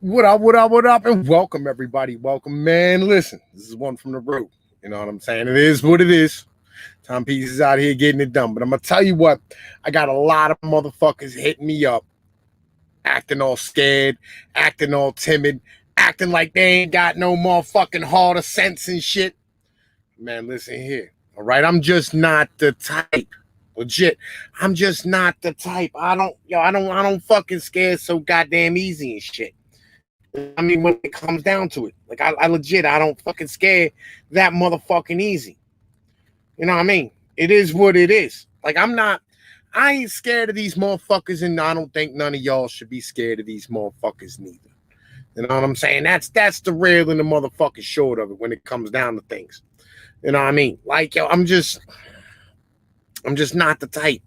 What up, and welcome everybody. Welcome, man. Listen, this is one from the road. You know what I'm saying? It is what it is. Tom Peace is out here getting it done. But I'm gonna tell you what, I got a lot of motherfuckers hitting me up, acting all scared, acting all timid, acting like they ain't got no motherfucking heart or sense and shit. Man, listen here. All right, I'm just not the type. Legit, I'm just not the type. I don't fucking scare so goddamn easy and shit. I mean, when it comes down to it, like I legit, I don't fucking scare that motherfucking easy. You know what I mean? It is what it is. Like I ain't scared of these motherfuckers, and I don't think none of y'all should be scared of these motherfuckers neither. You know what I'm saying? That's the real and the motherfucking short of it when it comes down to things. You know what I mean? Like, yo, I'm just not the type.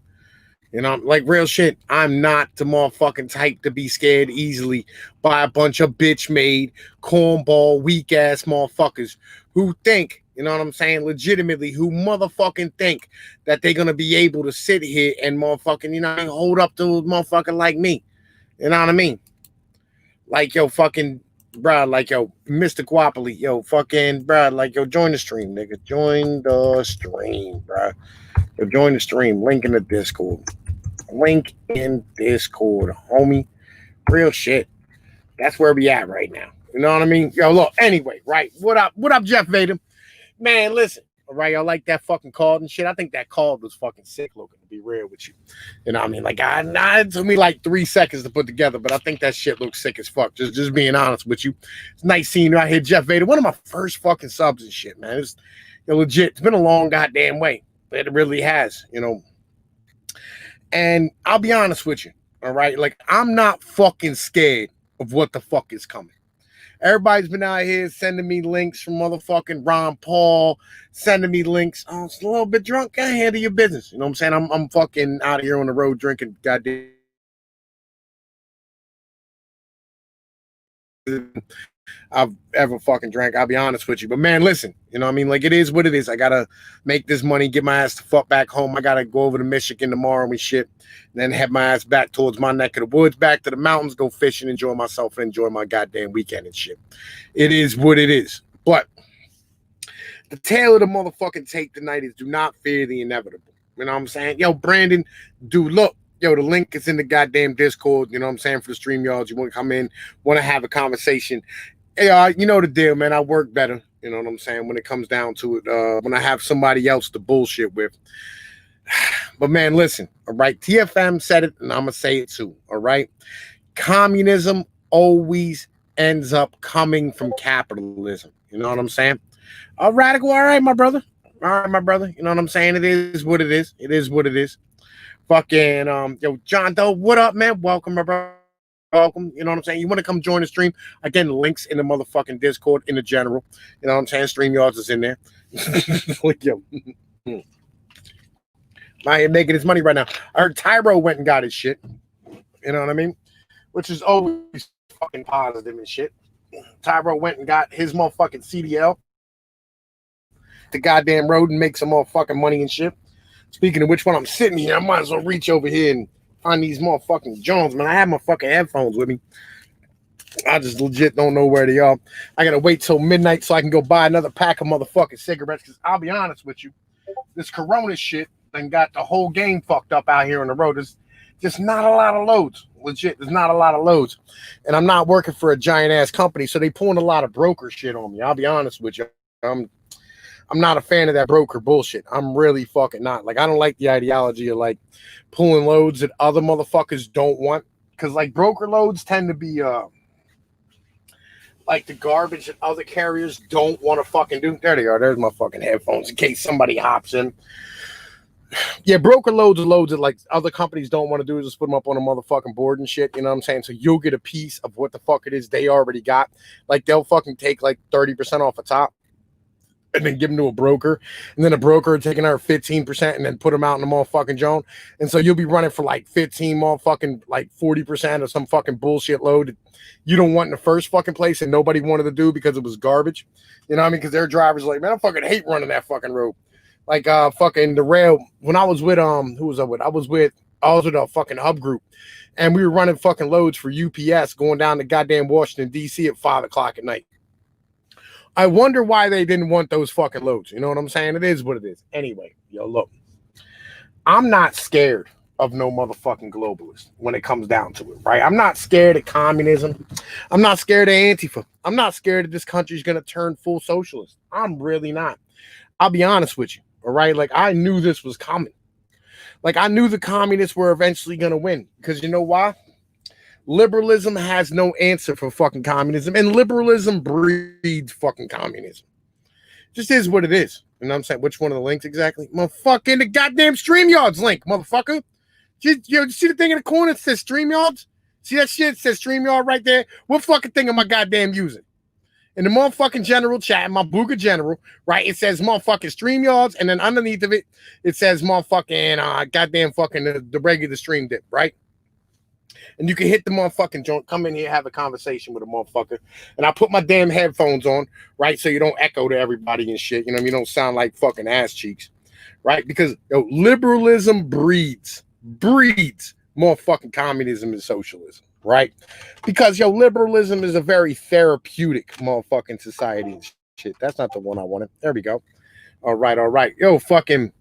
You know, like real shit, I'm not the motherfucking type to be scared easily by a bunch of bitch-made, cornball, weak-ass motherfuckers who think, you know what I'm saying, legitimately, who motherfucking think that they're going to be able to sit here and motherfucking, you know, hold up to a motherfucker like me. You know what I mean? Like, yo, fucking, bruh, like, yo, Mr. Guapoli, yo, fucking, bruh, like, yo, join the stream, nigga. Join the stream, bruh. Yo, join the stream. Link in the Discord. Link in Discord, homie. Real shit. That's where we at right now. You know what I mean? Yo, look, anyway, right. What up, Jeff Vader? Man, listen. All right, y'all like that fucking card and shit? I think that card was fucking sick looking, to be real with you. You know what I mean? Like, it took me like 3 seconds to put together, but I think that shit looks sick as fuck. Just being honest with you. It's nice seeing you out here, Jeff Vader. One of my first fucking subs and shit, man. It's legit. It's been a long goddamn way. But it really has, you know. And I'll be honest with you, all right? Like, I'm not fucking scared of what the fuck is coming. Everybody's been out here sending me links from motherfucking Ron Paul, sending me links. Oh, it's a little bit drunk. Can't handle your business. You know what I'm saying? I'm fucking out here on the road drinking goddamn I've ever fucking drank. I'll be honest with you. But man, listen, you know what I mean? Like, it is what it is. I gotta make this money, get my ass the fuck back home. I gotta go over to Michigan tomorrow and shit. And then head my ass back towards my neck of the woods, back to the mountains, go fishing, enjoy myself, and enjoy my goddamn weekend and shit. It is what it is. But the tale of the motherfucking tape tonight is do not fear the inevitable. You know what I'm saying? Yo, Brandon, dude, look. Yo, the link is in the goddamn Discord. You know what I'm saying? For the stream yards, you want to come in, want to have a conversation. Hey, you know the deal, man. I work better. You know what I'm saying? When it comes down to it, when I have somebody else to bullshit with. But man, listen. All right, TFM said it, and I'm gonna say it too. All right, communism always ends up coming from capitalism. You know what I'm saying? Radical. All right, my brother. All right, my brother. You know what I'm saying? It is what it is. It is what it is. Fucking yo, John Doe, what up, man? Welcome, my brother. Welcome. You know what I'm saying? You want to come join the stream? Again, links in the motherfucking Discord in the general. You know what I'm saying? StreamYards is in there. Like, yo. I ain't making his money right now. I heard Tyro went and got his shit. You know what I mean? Which is always fucking positive and shit. Tyro went and got his motherfucking CDL. The goddamn road and make some motherfucking money and shit. Speaking of which, when I'm sitting here, I might as well reach over here and find these motherfucking Jones, man. I have my fucking headphones with me. I just legit don't know where they are. I gotta wait till midnight so I can go buy another pack of motherfucking cigarettes. Because I'll be honest with you, this Corona shit done got the whole game fucked up out here on the road. There's just not a lot of loads. Legit, there's not a lot of loads. And I'm not working for a giant ass company, so they pulling a lot of broker shit on me. I'll be honest with you. I'm not a fan of that broker bullshit. I'm really fucking not. Like, I don't like the ideology of like pulling loads that other motherfuckers don't want. Because like broker loads tend to be like the garbage that other carriers don't want to fucking do. There they are. There's my fucking headphones in case somebody hops in. Yeah, broker loads are loads that like other companies don't want to do, just put them up on a motherfucking board and shit. You know what I'm saying? So you'll get a piece of what the fuck it is they already got. Like, they'll fucking take like 30% off the top and then give them to a broker, and then a broker taking our 15% and then put them out in the motherfucking zone. And so you'll be running for like 15 motherfucking like 40% of some fucking bullshit load that you don't want in the first fucking place and nobody wanted to do because it was garbage. You know what I mean? Because their drivers are like, man, I fucking hate running that fucking road. Like fucking the rail. When I was with who was I with? I was with I was with a fucking hub group, and we were running fucking loads for UPS going down to goddamn Washington, D.C. at 5 o'clock at night. I wonder why they didn't want those fucking loads. You know what I'm saying? It is what it is. Anyway, yo, look. I'm not scared of no motherfucking globalist when it comes down to it, right? I'm not scared of communism. I'm not scared of Antifa. I'm not scared that this country's going to turn full socialist. I'm really not. I'll be honest with you, all right? Like, I knew this was coming. Like, I knew the communists were eventually going to win, because you know why? Liberalism has no answer for fucking communism, and liberalism breeds fucking communism. Just is what it is. You know what I'm saying? Which one of the links exactly? Motherfucking the goddamn StreamYards link, motherfucker. You see the thing in the corner that says StreamYards? See that shit? It says StreamYard right there? What fucking thing am I goddamn using? In the motherfucking general chat, my Booga General, right? It says motherfucking StreamYards, and then underneath of it, it says motherfucking goddamn fucking the regular stream dip, right? And you can hit the motherfucking joint, come in here, have a conversation with a motherfucker. And I put my damn headphones on, right? So you don't echo to everybody and shit. You know, you don't sound like fucking ass cheeks, right? Because yo, liberalism breeds motherfucking communism and socialism, right? Because yo, liberalism is a very therapeutic motherfucking society and shit. That's not the one I wanted. There we go. All right. Yo, fucking.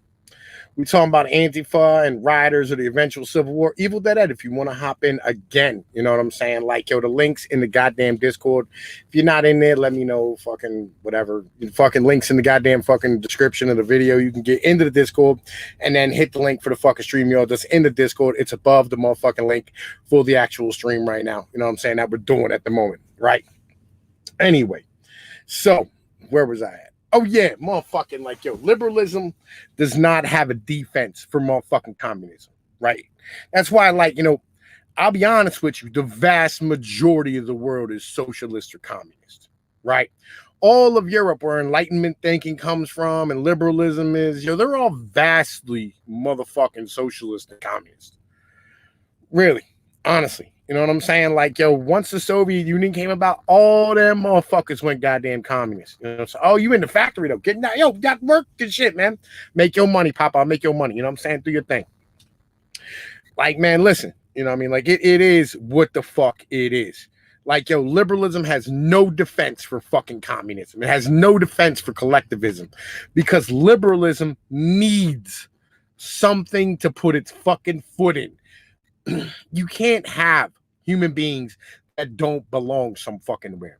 We talking about Antifa and rioters of the eventual Civil War. Evil Dead Ed, if you want to hop in again, you know what I'm saying? Like, yo, the links in the goddamn Discord. If you're not in there, let me know. Fucking whatever. Fucking links in the goddamn fucking description of the video. You can get into the Discord and then hit the link for the fucking StreamYard that's in the Discord. It's above the motherfucking link for the actual stream right now. You know what I'm saying? That we're doing at the moment, right? Anyway, so where was I at? Oh, yeah, motherfucking, like, yo, liberalism does not have a defense for motherfucking communism, right? That's why, like, you know, I'll be honest with you, the vast majority of the world is socialist or communist, right? All of Europe, where Enlightenment thinking comes from and liberalism is, yo, they're all vastly motherfucking socialist and communist. Really, honestly. You know what I'm saying? Like, yo, once the Soviet Union came about, all them motherfuckers went goddamn communist. You know, so, oh, you in the factory though? Getting out, yo, got work, good shit, man. Make your money, Papa. I'll make your money. You know what I'm saying? Do your thing. Like, man, listen. You know what I mean? Like, it is what the fuck it is. Like, yo, liberalism has no defense for fucking communism. It has no defense for collectivism, because liberalism needs something to put its fucking foot in. You can't have human beings that don't belong some fucking where.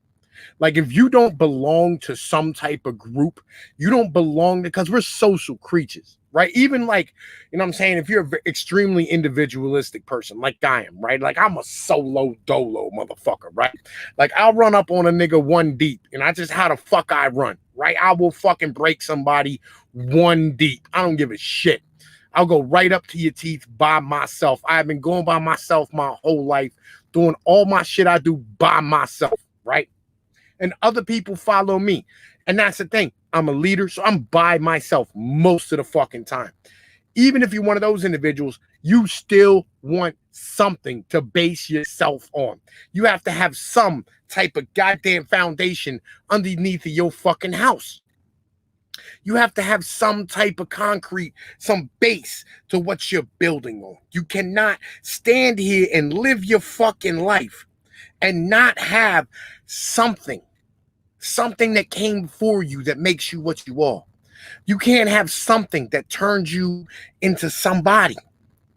Like, if you don't belong to some type of group, you don't belong, because we're social creatures, right? Even like, you know what I'm saying? If you're an extremely individualistic person, like I am, right? Like, I'm a solo dolo motherfucker, right? Like, I'll run up on a nigga one deep, and I just, how the fuck I run, right? I will fucking break somebody one deep. I don't give a shit. I'll go right up to your teeth by myself. I've been going by myself my whole life, doing all my shit I do by myself, right? And other people follow me. And that's the thing. I'm a leader, so I'm by myself most of the fucking time. Even if you're one of those individuals, you still want something to base yourself on. You have to have some type of goddamn foundation underneath of your fucking house. You have to have some type of concrete, some base to what you're building on. You cannot stand here and live your fucking life and not have something that came before you that makes you what you are. You can't have something that turns you into somebody,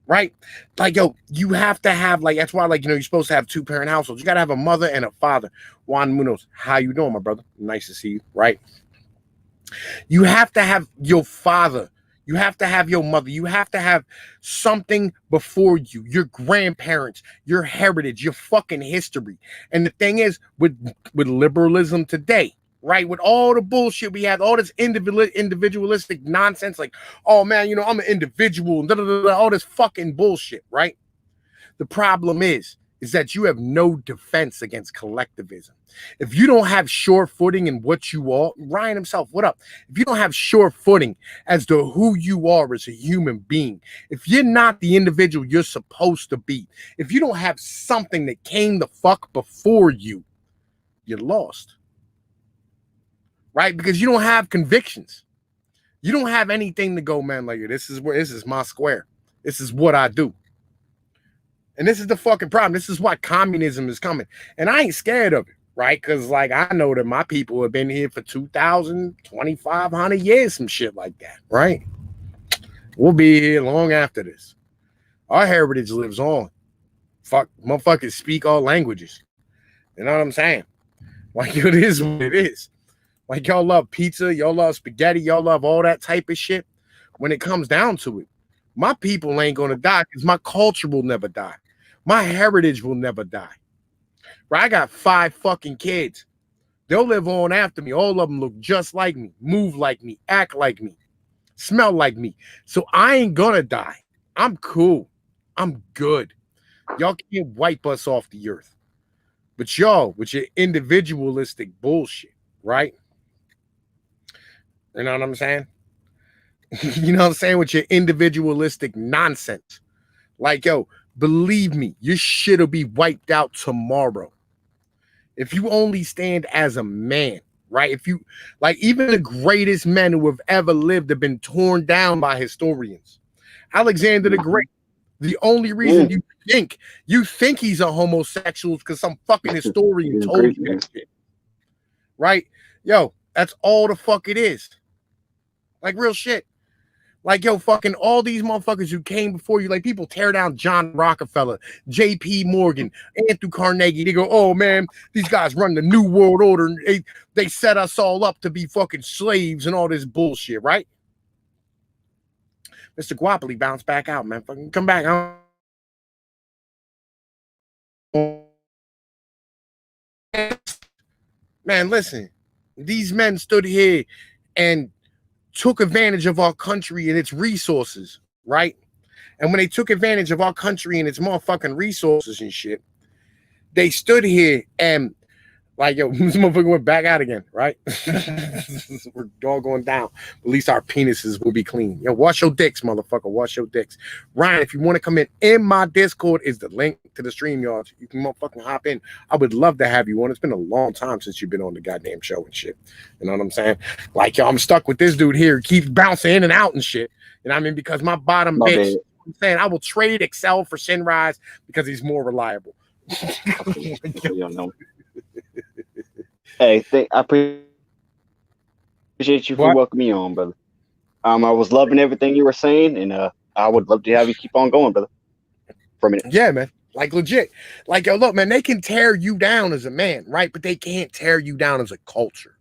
right? Like, yo, you have to have, like, that's why, like, you know, you're supposed to have two-parent households. You got to have a mother and a father. Juan Munoz, how you doing, my brother? Nice to see you, right? You have to have your father. You have to have your mother. You have to have something before you, your grandparents, your heritage, your fucking history. And the thing is, with liberalism today, right, with all the bullshit we have, all this individualistic nonsense, like, oh man, you know, I'm an individual, all this fucking bullshit, right? The problem is that you have no defense against collectivism. If you don't have sure footing in what you are, Ryan himself, what up? If you don't have sure footing as to who you are as a human being, if you're not the individual you're supposed to be, if you don't have something that came the fuck before you, you're lost. Right? Because you don't have convictions. You don't have anything to go, man, like, this is my square. This is what I do. And this is the fucking problem. This is why communism is coming. And I ain't scared of it, right? Because, like, I know that my people have been here for 2,000, 2,500 years, some shit like that, right? We'll be here long after this. Our heritage lives on. Fuck, motherfuckers speak all languages. You know what I'm saying? Like, it is what it is. Like, y'all love pizza, y'all love spaghetti, y'all love all that type of shit. When it comes down to it, my people ain't gonna die because my culture will never die. My heritage will never die. Right? I got 5 fucking kids. They'll live on after me. All of them look just like me, move like me, act like me, smell like me. So I ain't gonna die. I'm cool. I'm good. Y'all can't wipe us off the earth. But y'all, with your individualistic bullshit, right? You know what I'm saying? You know what I'm saying? With your individualistic nonsense. Like, yo, believe me, your shit will be wiped out tomorrow. If you only stand as a man, right? If you, like, even the greatest men who have ever lived have been torn down by historians. Alexander the Great, the only reason you think he's a homosexual is because some fucking historian told you that shit. Right? Yo, that's all the fuck it is. Like, real shit. Like, yo, fucking all these motherfuckers who came before you, like, people tear down John Rockefeller, J.P. Morgan, Andrew Carnegie. They go, oh, man, these guys run the New World Order. And they set us all up to be fucking slaves and all this bullshit, right? Mr. Guapoli bounced back out, man. Fucking come back. Man, listen. These men stood here and took advantage of our country and its resources, right? And when they took advantage of our country and its motherfucking resources and shit, they stood here and, like, yo, this motherfucker went back out again, right? We're all going down. At least our penises will be clean. Yo, wash your dicks, motherfucker. Wash your dicks. Ryan, if you want to come in my Discord is the link to the stream, y'all. You can motherfucking hop in. I would love to have you on. It's been a long time since you've been on the goddamn show and shit. You know what I'm saying? Like, yo, I'm stuck with this dude here. He keeps bouncing in and out and shit. You know what I mean? Because my bottom bitch, I'm saying I will trade Excel for Shinrise because he's more reliable. Hey, I appreciate you for welcoming me on, brother. I was loving everything you were saying, and I would love to have you keep on going, brother. For a minute. Yeah, man. Like, legit. Like, yo, look, man, they can tear you down as a man, right? But they can't tear you down as a culture,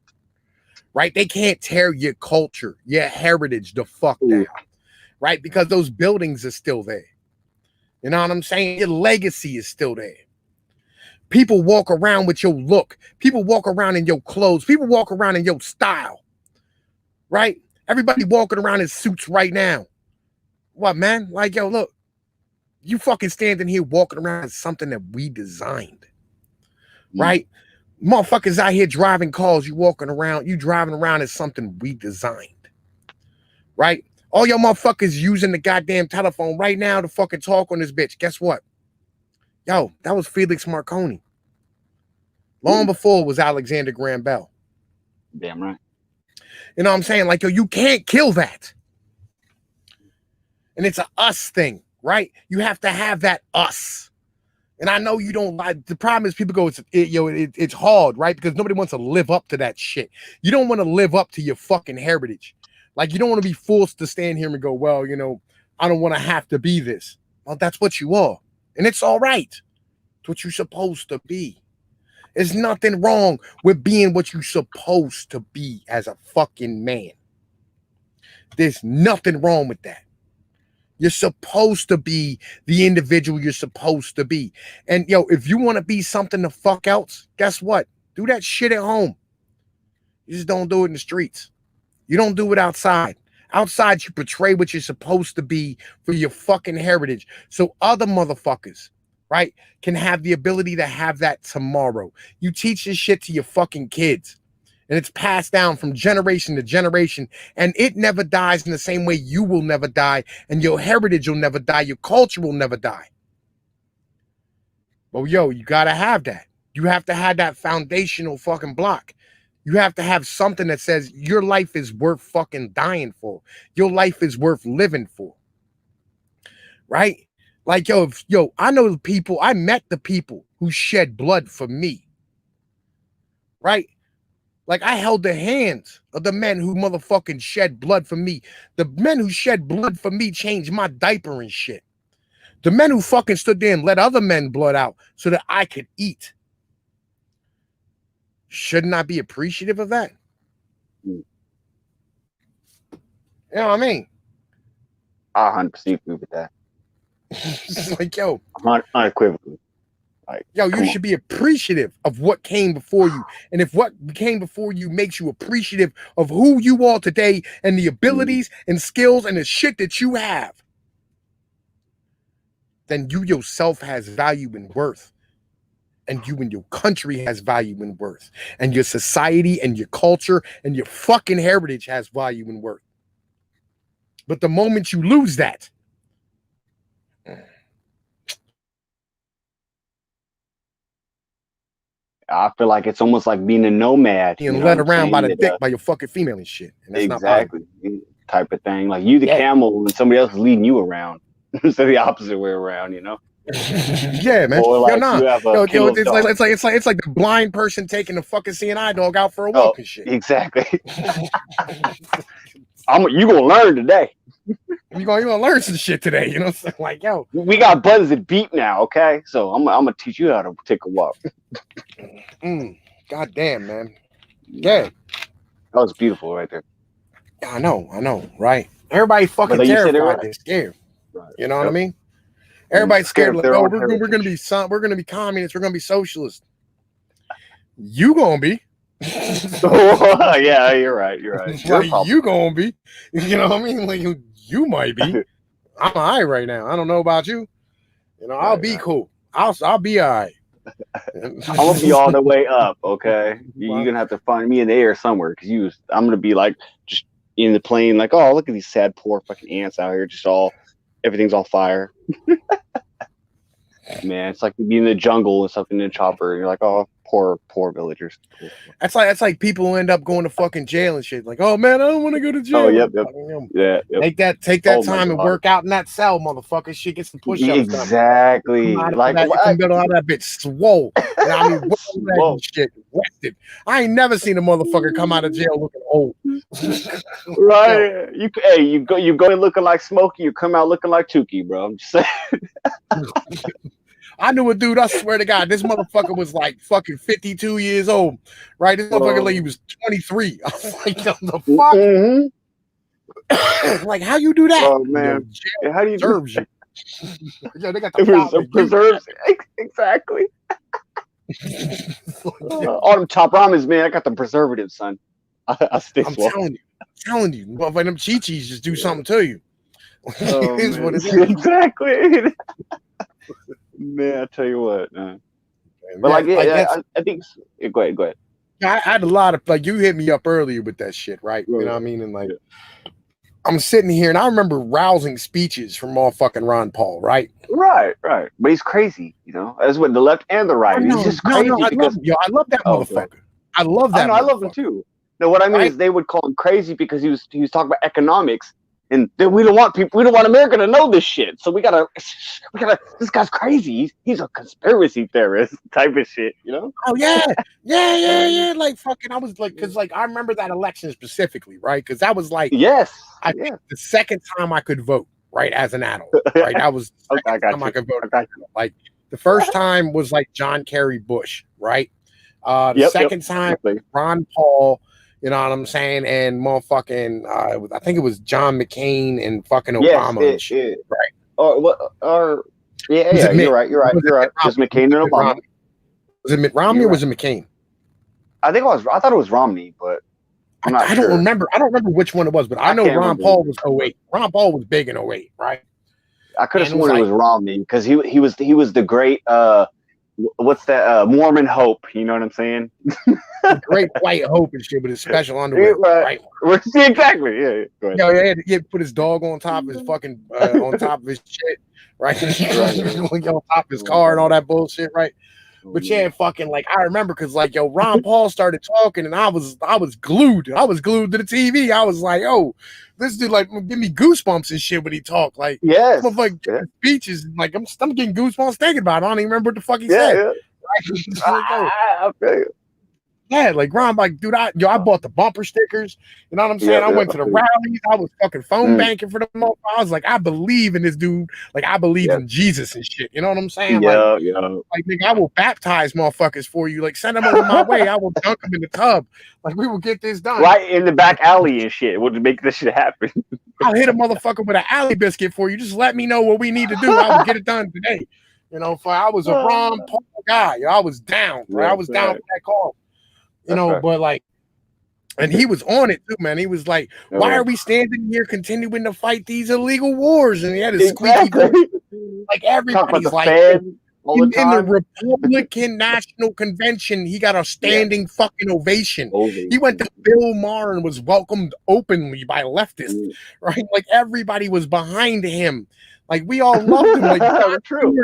right? They can't tear your culture, your heritage the fuck down, right? Because those buildings are still there. You know what I'm saying? Your legacy is still there. People walk around with your look. People walk around in your clothes. People walk around in your style, right? Everybody walking around in suits right now. What, man? Like, yo, look, you fucking standing here walking around as something that we designed, right? Motherfuckers out here driving cars. You driving around as something we designed, right? All your motherfuckers using the goddamn telephone right now to fucking talk on this bitch. Guess what? Yo, that was Felix Marconi. Long before it was Alexander Graham Bell. Damn right. You know what I'm saying? Like, yo, you can't kill that. And it's a us thing, right? You have to have that us. And I know you don't like, the problem is people go, it's hard, right? Because nobody wants to live up to that shit. You don't want to live up to your fucking heritage. Like, you don't want to be forced to stand here and go, well, you know, I don't want to have to be this. Well, that's what you are. And it's all right. It's what you're supposed to be. There's nothing wrong with being what you're supposed to be as a fucking man. There's nothing wrong with that. You're supposed to be the individual you're supposed to be. And, yo, if you want to be something the fuck else, guess what? Do that shit at home. You just don't do it in the streets. You don't do it outside. Outside, you portray what you're supposed to be for your fucking heritage. So other motherfuckers, right, can have the ability to have that tomorrow. You teach this shit to your fucking kids. And it's passed down from generation to generation. And it never dies in the same way you will never die. And your heritage will never die. Your culture will never die. Well, yo, you got to have that. You have to have that foundational fucking block. You have to have something that says your life is worth fucking dying for. Your life is worth living for. Right? Like, yo, I know the people, I met the people who shed blood for me, right? Like, I held the hands of the men who motherfucking shed blood for me. The men who shed blood for me changed my diaper and shit. The men who fucking stood there and let other men blood out so that I could eat. Shouldn't I be appreciative of that? You know what I mean? I 100% agree with that. It's like, yo, unequivocally. Like, yo, you should be appreciative of what came before you. And if what came before you makes you appreciative of who you are today and the abilities and skills and the shit that you have, then you yourself has value and worth. And you and your country has value and worth. And your society and your culture and your fucking heritage has value and worth. But the moment you lose that, I feel like it's almost like being a nomad. Being led around by the dick by your fucking female and shit. And that's exactly. Not type of thing. Like you the camel and somebody else is leading you around. So the opposite way around, you know? Yeah, man. Or like it's like the blind person taking the fucking CNI dog out for a walk and shit. Exactly. You gonna learn today. You gonna learn some shit today, you know? So like, yo, we got buttons that beat now, okay? So I'm gonna teach you how to take a walk. God damn, man. Yeah. That was beautiful right there. I know, right? Everybody fucking terrified. They're scared. Right. You know what I mean? Everybody's scared. Like, oh, we're gonna be communists. We're gonna be socialists. You gonna be? Yeah, you're right. Like, you gonna be? You know what I mean? Like you might be. I'm alright right now. I don't know about you. You know, I'll be cool. I'll be alright. I'm gonna be all the way up. Okay, you're gonna have to find me in the air somewhere because I'm gonna be like just in the plane, like, oh, look at these sad, poor fucking ants out here, everything's on fire. Man, it's like being in the jungle and something in a chopper, and you're like, oh, poor villagers. That's like people who end up going to fucking jail and shit. Like, oh man, I don't want to go to jail. Oh, yep. Yeah. Take that time and work out in that cell, motherfucker. Shit, get some push-ups. Exactly. Like you come out of that bitch swole. And I mean, shit, rested. I ain't never seen a motherfucker come out of jail looking old. Right. You go in looking like Smokey. You come out looking like Tukey, bro. I'm just saying. I knew a dude, I swear to God, this motherfucker was like fucking 52 years old, right? This motherfucker like he was 23. I was like, the fuck? Like, how you do that? Oh, man. How do you preserve you? Yeah, they got the preserves. Exactly. All them top ramens, man. I got the preservatives, son. I stick I'm telling you. Motherfucker, them chi-chis just do something to you. Oh, it is what it is. Exactly. Man, I tell you what, man. But I think. Go ahead. I had a lot of you hit me up earlier with that shit, right? You know what I mean? And I'm sitting here and I remember rousing speeches from motherfucking Ron Paul, right? Right. But he's crazy, you know. As with the left and the right. He's just crazy. I love that motherfucker. I love that. I love him too. No, what I mean is they would call him crazy because he was talking about economics. And we don't want America to know this shit. So we gotta, this guy's crazy. He's a conspiracy theorist type of shit, you know? Oh, yeah. Like, fucking, I was like, because, I remember that election specifically, right? Because that was like, the second time I could vote, right, as an adult, right? That was the second time I could vote. Like, the first time was like John Kerry Bush, right? The second time, Ron Paul. You know what I'm saying? And motherfucking, I think it was John McCain and fucking Obama and shit, right? You're right. Just McCain and Obama. Was it Mitt Romney or was it McCain? I thought it was Romney, but I'm not sure. Don't remember. I don't remember which one it was, but I know Ron Paul was 08. Ron Paul was big in 08, right? I could have sworn it was Romney because he was the great what's that Mormon hope, you know what I'm saying? Great white hope and shit with his special underwear, right? Exactly, yeah. Go ahead. He had to put his dog on top of his fucking on top of his shit, right? On top of his car and all that bullshit, right? But yeah, fucking like I remember because like yo, Ron Paul started talking and I was glued. I was glued to the TV. I was like, oh, this dude like give me goosebumps and shit when he talked. Like yes, like speeches. Like I'm getting goosebumps thinking about it. I don't even remember what the fuck he said. Yeah. Like, I feel you. Yeah, like Ron, like dude, I bought the bumper stickers. You know what I'm saying? I went to the rallies. I was fucking phone banking for them. I was like, I believe in this dude. Like I believe in Jesus and shit. You know what I'm saying? Like nigga, I will baptize motherfuckers for you. Like send them over my way. I will dunk them in the tub. Like we will get this done. Right in the back alley and shit. Would make this shit happen. I'll hit a motherfucker with an alley biscuit for you. Just let me know what we need to do. I will get it done today. You know, I was a Ron Paul guy. I was down. Right? I was down for that call. You know, but like, and he was on it too, man. He was like, why are we standing here continuing to fight these illegal wars? And he had a squeaky voice. Like everybody's like, in the Republican National Convention, he got a standing fucking ovation. He went to Bill Maher and was welcomed openly by leftists, right? Like everybody was behind him. Like we all loved him. Like true.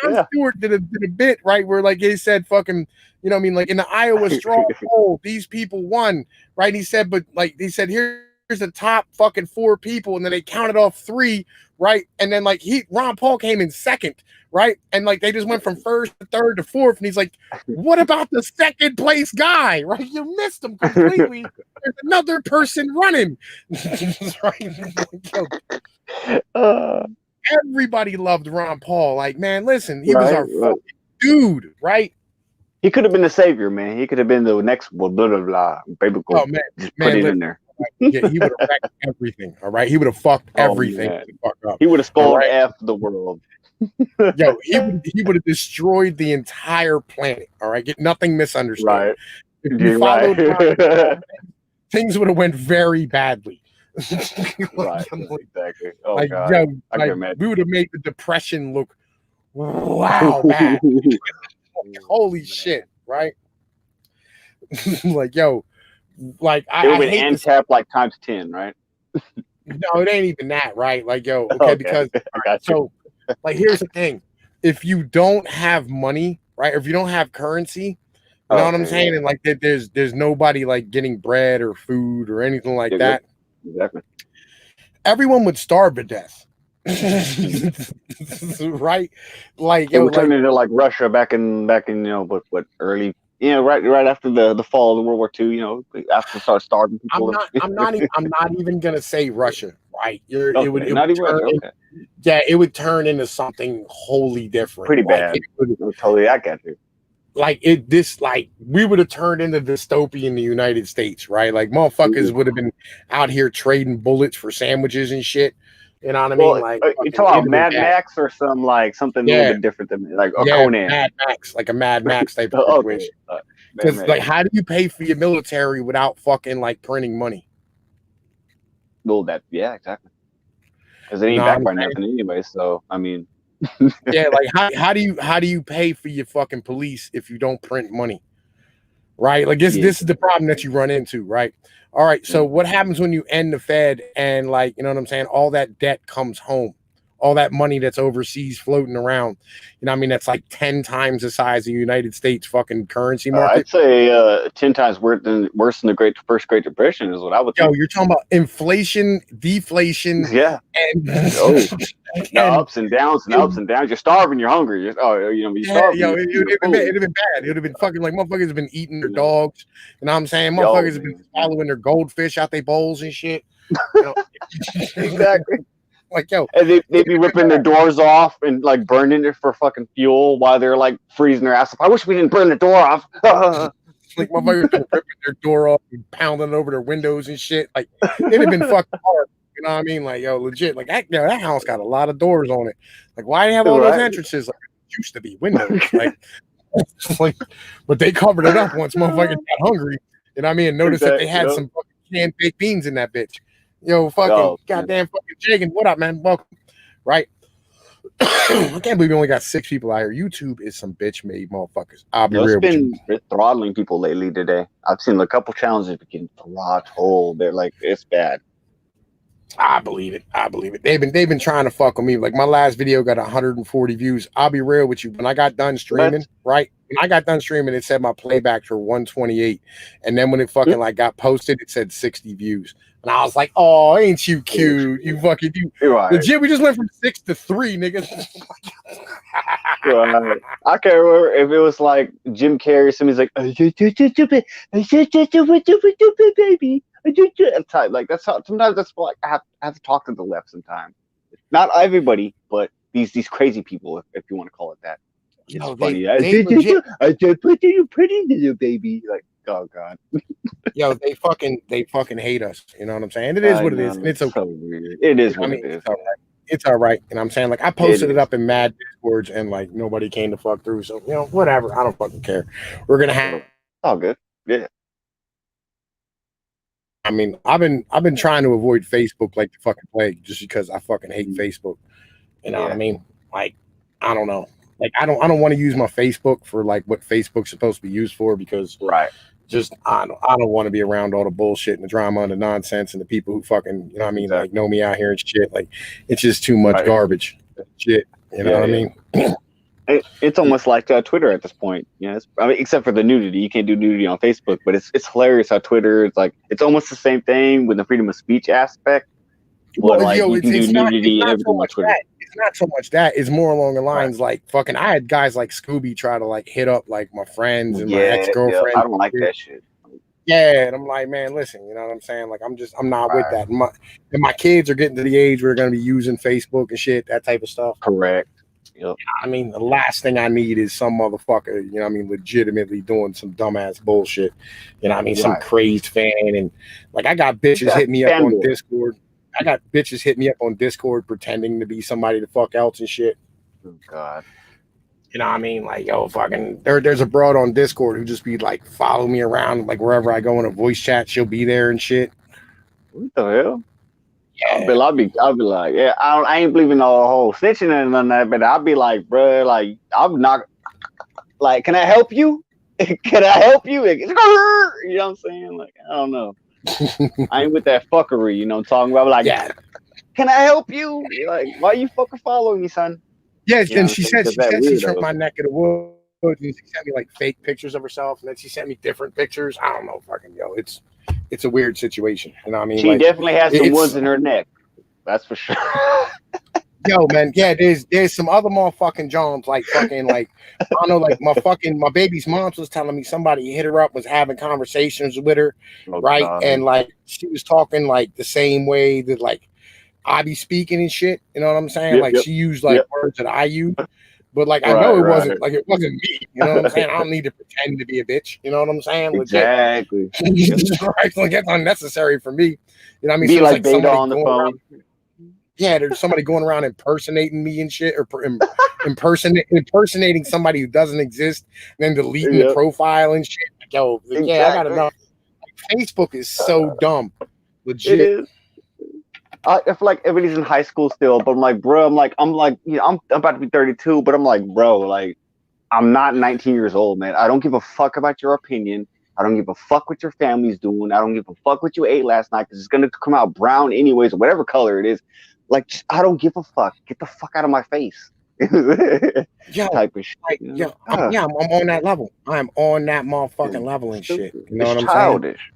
Jon Stewart did a bit, right, where like he said fucking, you know what I mean, like in the Iowa straw poll, these people won, right? He said, but like he said, here's the top fucking 4 people, and then they counted off 3, right? And then like Ron Paul came in second, right? And like they just went from first to third to fourth, and he's like, what about the second place guy? Right? You missed him completely. There's another person running. Right? Everybody loved Ron Paul. Like, man, listen, he was our fucking dude, right? He could have been the savior, man. He could have been the next blah blah blah. Baby, oh man, just put it in there. Yeah, he would have wrecked everything. All right, he would have fucked everything. He would have scored F the world. Yo, he would have destroyed the entire planet. All right, get nothing misunderstood. Right. If you followed Ron, things would have went very badly. Right, exactly. Oh like, god, yo, I can imagine. We would have made the Depression look wow bad. Holy shit, right? Like, yo, like it would be NTAP like times 10, right? No, it ain't even that, right? Like, yo, okay. Because I got you. So, like, here's the thing: if you don't have money, right, or if you don't have currency, you know what I'm saying, and like, there's nobody like getting bread or food or anything like that. Exactly. Everyone would starve to death. Right? Like it would turn into like Russia back in you know what early right after the fall of World War II, you know, after they started starving people. I'm not even gonna say Russia, right? It would turn into something wholly different. Pretty bad. Totally, I get you. Like we would have turned into dystopian in the United States, right? Like motherfuckers would have been out here trading bullets for sandwiches and shit. You know what I mean? Like you talk about Mad Max or something a little bit different than like Conan. Mad Max, like a Mad Max type of situation. Because like, how do you pay for your military without fucking like printing money? Well, exactly. Because it ain't backed by nothing anyway. So I mean. Yeah, like how do you pay for your fucking police if you don't print money, right? Like this is the problem that you run into, right? All right, so what happens when you end the Fed and like, you know what I'm saying, all that debt comes home, all that money that's overseas floating around, you know what I mean, that's like 10 times the size of the United States fucking currency market. I'd say 10 times worse than the first Great Depression is what I would think. You're talking about inflation, deflation, and ups and downs. You're starving, you're hungry. You're starving. It'd have been bad. It would have been fucking like motherfuckers have been eating their dogs. You know what I'm saying? Motherfuckers have been swallowing their goldfish out their bowls and shit. You know? Exactly. Like, yo, and they'd be ripping their doors off and like burning it for fucking fuel while they're like freezing their ass off. I wish we didn't burn the door off. Like motherfuckers ripping their door off and pounding over their windows and shit. Like it'd have been fucking hard. You know what I mean? Like, yo, legit. Like that house got a lot of doors on it. Like, why do you have all those entrances? Like, it used to be windows. Like, but they covered it up once motherfuckers got hungry. You know what I mean? And noticed that they had some fucking canned baked beans in that bitch. Yo, fucking goddamn fucking Jagan, what up, man? Welcome. Right? I can't believe we only got 6 people out here. YouTube is some bitch made motherfuckers. I'll be real. It's been throttling people lately today. I've seen a couple challenges getting throttled. They're like, it's bad. I believe it. I believe it. They've been trying to fuck with me. Like my last video got 140 views. I'll be real with you. When I got done streaming, right? When I got done streaming, it said my playbacks were 128. And then when it fucking like got posted, it said 60 views. And I was like, oh, ain't you cute? You fucking Right. legit. We just went from 6 to 3, niggas. Right. I can't remember if it was like Jim Carrey. Somebody's like, baby. Type like that's how sometimes that's like I have to talk to the left sometimes. Not everybody, but these crazy people, if you want to call it that. It's funny. I just put you pretty little baby. Like, oh god. Yo, they fucking hate us. You know what I'm saying? It is what it is. And it's okay. So weird. It is what it is. It's all right. It's all right. And I'm saying, like, I posted it up in mad Discords and like nobody came to fuck through. So, you know, whatever. I don't fucking care. We're gonna have all good. Yeah. I mean, I've been trying to avoid Facebook like the fucking plague just because I fucking hate Facebook. You know what I mean? Like, I don't know. Like, I don't want to use my Facebook for like what Facebook's supposed to be used for because just I don't want to be around all the bullshit and the drama and the nonsense and the people who fucking, you know what I mean, like know me out here and shit. Like, it's just too much garbage. Shit. You know what I mean? It's almost like Twitter at this point. You know, I mean, except for the nudity. You can't do nudity on Facebook, but it's hilarious how Twitter is like, it's almost the same thing with the freedom of speech aspect. But like, you can do nudity and everything on Twitter. It's not so much that. It's more along the lines like fucking. I had guys like Scooby try to like hit up like my friends and my ex-girlfriends. I don't like that shit. Yeah, and I'm like, man, listen, you know what I'm saying? Like, I'm not with that. And my kids are getting to the age where they're going to be using Facebook and shit, that type of stuff. Correct. Yep. I mean, the last thing I need is some motherfucker, you know what I mean, legitimately doing some dumbass bullshit. You know what I mean? Some crazed fan. And like, I got bitches hitting me up on Discord. I got bitches hitting me up on Discord pretending to be somebody the fuck else and shit. Oh, God. You know what I mean? Like, yo, fucking, there's a broad on Discord who just be like, follow me around, like wherever I go in a voice chat, she'll be there and shit. What the hell? Yeah. I'll be like, yeah, I ain't believing all the whole snitching and none of that, but I'll be like, bro, like, I'm not, like, can I help you? Can I help you? You know what I'm saying? Like, I don't know. I ain't with that fuckery, you know what I'm talking about? Like, can I help you? You're like, why you fucking following me, son? Yes, and she said she's from my neck of the woods, and she sent me like fake pictures of herself, and then she sent me different pictures. I don't know, fucking yo, it's a weird situation. You know what I mean? She like, definitely has some ones in her neck. That's for sure. Yo, man, yeah, there's some other motherfucking Johns, like fucking like I don't know, like my baby's mom was telling me somebody hit her up, was having conversations with her, right? God. And like she was talking like the same way that like I be speaking and shit. You know what I'm saying? Like she used like words that I use. But like I know it wasn't like it wasn't me. You know what I'm saying? I don't need to pretend to be a bitch. You know what I'm saying? Exactly. Like that's unnecessary for me. You know what I mean? Be so like Beta on the phone. Yeah, there's somebody going around impersonating me and shit, or impersonating somebody who doesn't exist, and then deleting the profile and shit. Like, yo, I got enough. Like, Facebook is so dumb. Legit. It is. I feel like everybody's in high school still, but I'm like, bro, I'm like, you know, I'm about to be 32, but I'm like, bro, like, I'm not 19 years old, man. I don't give a fuck about your opinion. I don't give a fuck what your family's doing. I don't give a fuck what you ate last night because it's gonna come out brown anyways, or whatever color it is. Like, just, I don't give a fuck. Get the fuck out of my face. Type of shit. Like, I'm on that level. I'm on that motherfucking level and shit. You know what I'm childish. Saying?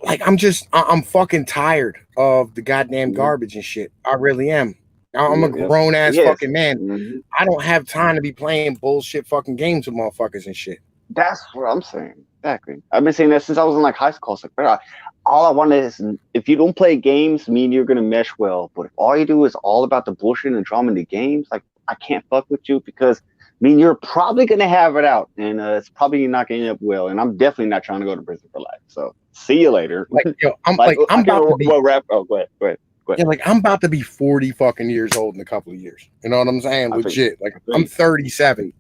Like, I'm fucking tired of the goddamn garbage and shit. I really am. I'm a grown ass fucking man. I don't have time to be playing bullshit fucking games with motherfuckers and shit. That's what I'm saying. Exactly. I've been saying that since I was in like high school. It's like, bro, all I want is, if you don't play games, me and you're gonna mesh well. But if all you do is all about the bullshit and drama in the games, like, I can't fuck with you because I mean you're probably gonna have it out, and it's probably not gonna end up well. And I'm definitely not trying to go to prison for life. So see you later. Like, yo, I'm about to be. Go ahead. Yeah, like I'm about to be 40 fucking years old in a couple of years. You know what I'm saying? Legit. Like I'm 37.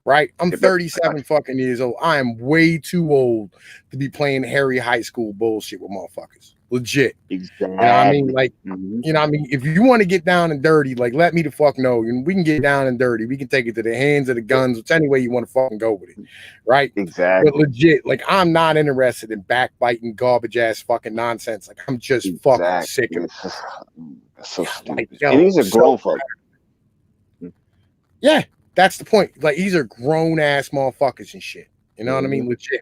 Right? I'm 37 fucking years old. I am way too old to be playing hairy high school bullshit with motherfuckers. legit. Exactly. You know what I mean? Like, you know what I mean? If you want to get down and dirty, like, let me the fuck know. And we can get down and dirty. We can take it to the hands of the guns, which any way you want to fucking go with it. Right? Exactly. But legit, like, I'm not interested in backbiting, garbage ass fucking nonsense. Like, I'm just fucking sick of it. It's so stupid. Like, yo, and these are grown folks. Yeah, that's the point. Like, these are grown ass motherfuckers and shit. You know what I mean? Legit.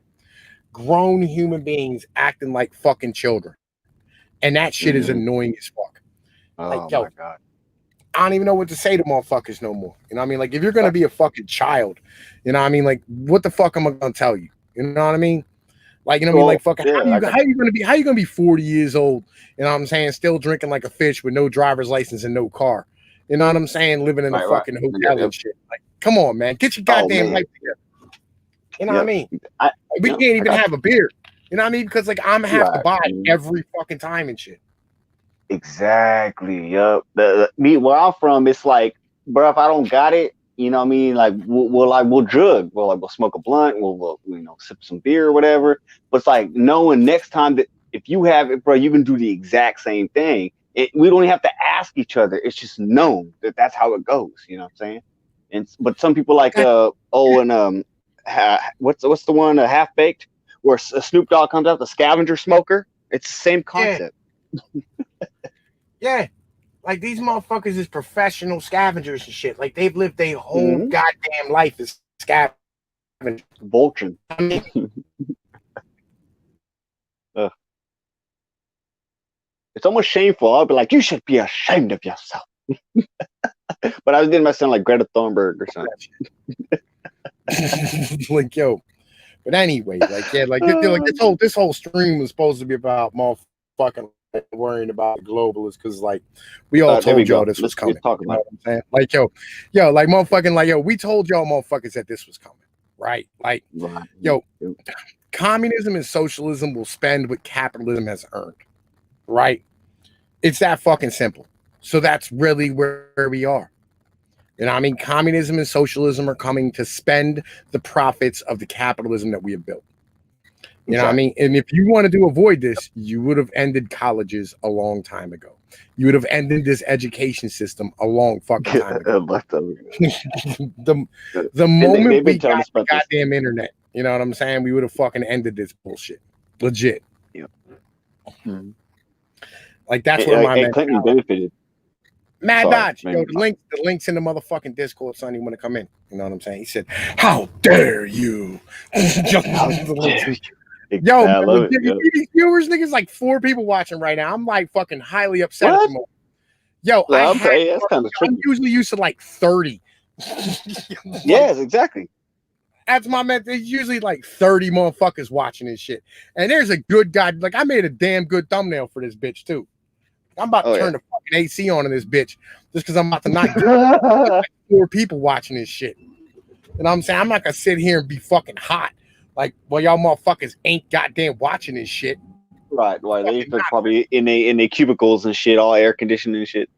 Grown human beings acting like fucking children. And that shit is annoying as fuck. Like, yo, my God. I don't even know what to say to motherfuckers no more. You know what I mean? Like, if you're gonna be a fucking child, you know what I mean? Like, what the fuck am I gonna tell you? You know what I mean? Like, you know what I mean? Like, fucking, how you gonna be 40 years old? You know what I'm saying? Still drinking like a fish with no driver's license and no car. You know what I'm saying? Living in a fucking hotel and shit. Like, come on, man, get your goddamn life together. You know what I mean? We can't even have a beer. You know what I mean? Because like I'm have to buy every fucking time and shit. Exactly. Yup. Me where I'm from, it's like, bro, if I don't got it, you know what I mean? Like we'll drug. We'll smoke a blunt. We'll sip some beer or whatever. But it's like knowing next time that if you have it, bro, you can do the exact same thing. We don't even have to ask each other. It's just known that that's how it goes. You know what I'm saying? But some people like what's the one Half Baked where Snoop Dogg comes out, the scavenger smoker. It's the same concept. Yeah. Like these motherfuckers is professional scavengers and shit. Like they've lived their whole goddamn life as scavengers. Vulcan. I mean, it's almost shameful. I'll be like, you should be ashamed of yourself. But I was getting my son like Greta Thunberg or something. Like, yo. But anyway, like, yeah, like this whole stream was supposed to be about motherfucking worrying about the globalists because like we all told y'all this was coming. You know what I'm saying? Like, yo, like motherfucking like, yo, we told y'all motherfuckers that this was coming, right? Like, yo, communism and socialism will spend what capitalism has earned, right? It's that fucking simple. So that's really where we are. You know what I mean? Communism and socialism are coming to spend the profits of the capitalism that we have built. You know what I mean? And if you wanted to avoid this, you would have ended colleges a long time ago. You would have ended this education system a long fucking time ago. the moment we got the goddamn internet, you know what I'm saying? We would have fucking ended this bullshit. Legit. Yeah. Like that's where my Clinton benefited. Mad Dodge, yo, the link's in the motherfucking Discord, son. You want to come in? You know what I'm saying? He said, "How dare you?" Yo, these viewers, niggas, like 4 people watching right now. I'm like fucking highly upset at the moment. Yo, I'm usually used to like 30. Yes, exactly. That's my man. There's usually like 30 motherfuckers watching this shit, and there's a good guy. Like I made a damn good thumbnail for this bitch too. I'm about to turn the fucking AC on in this bitch just because I'm about to not get like 4 people watching this shit. You know what I'm saying? I'm not gonna sit here and be fucking hot. Like, well, y'all motherfuckers ain't goddamn watching this shit. Right. Well, they're probably in their cubicles and shit, all air conditioned and shit.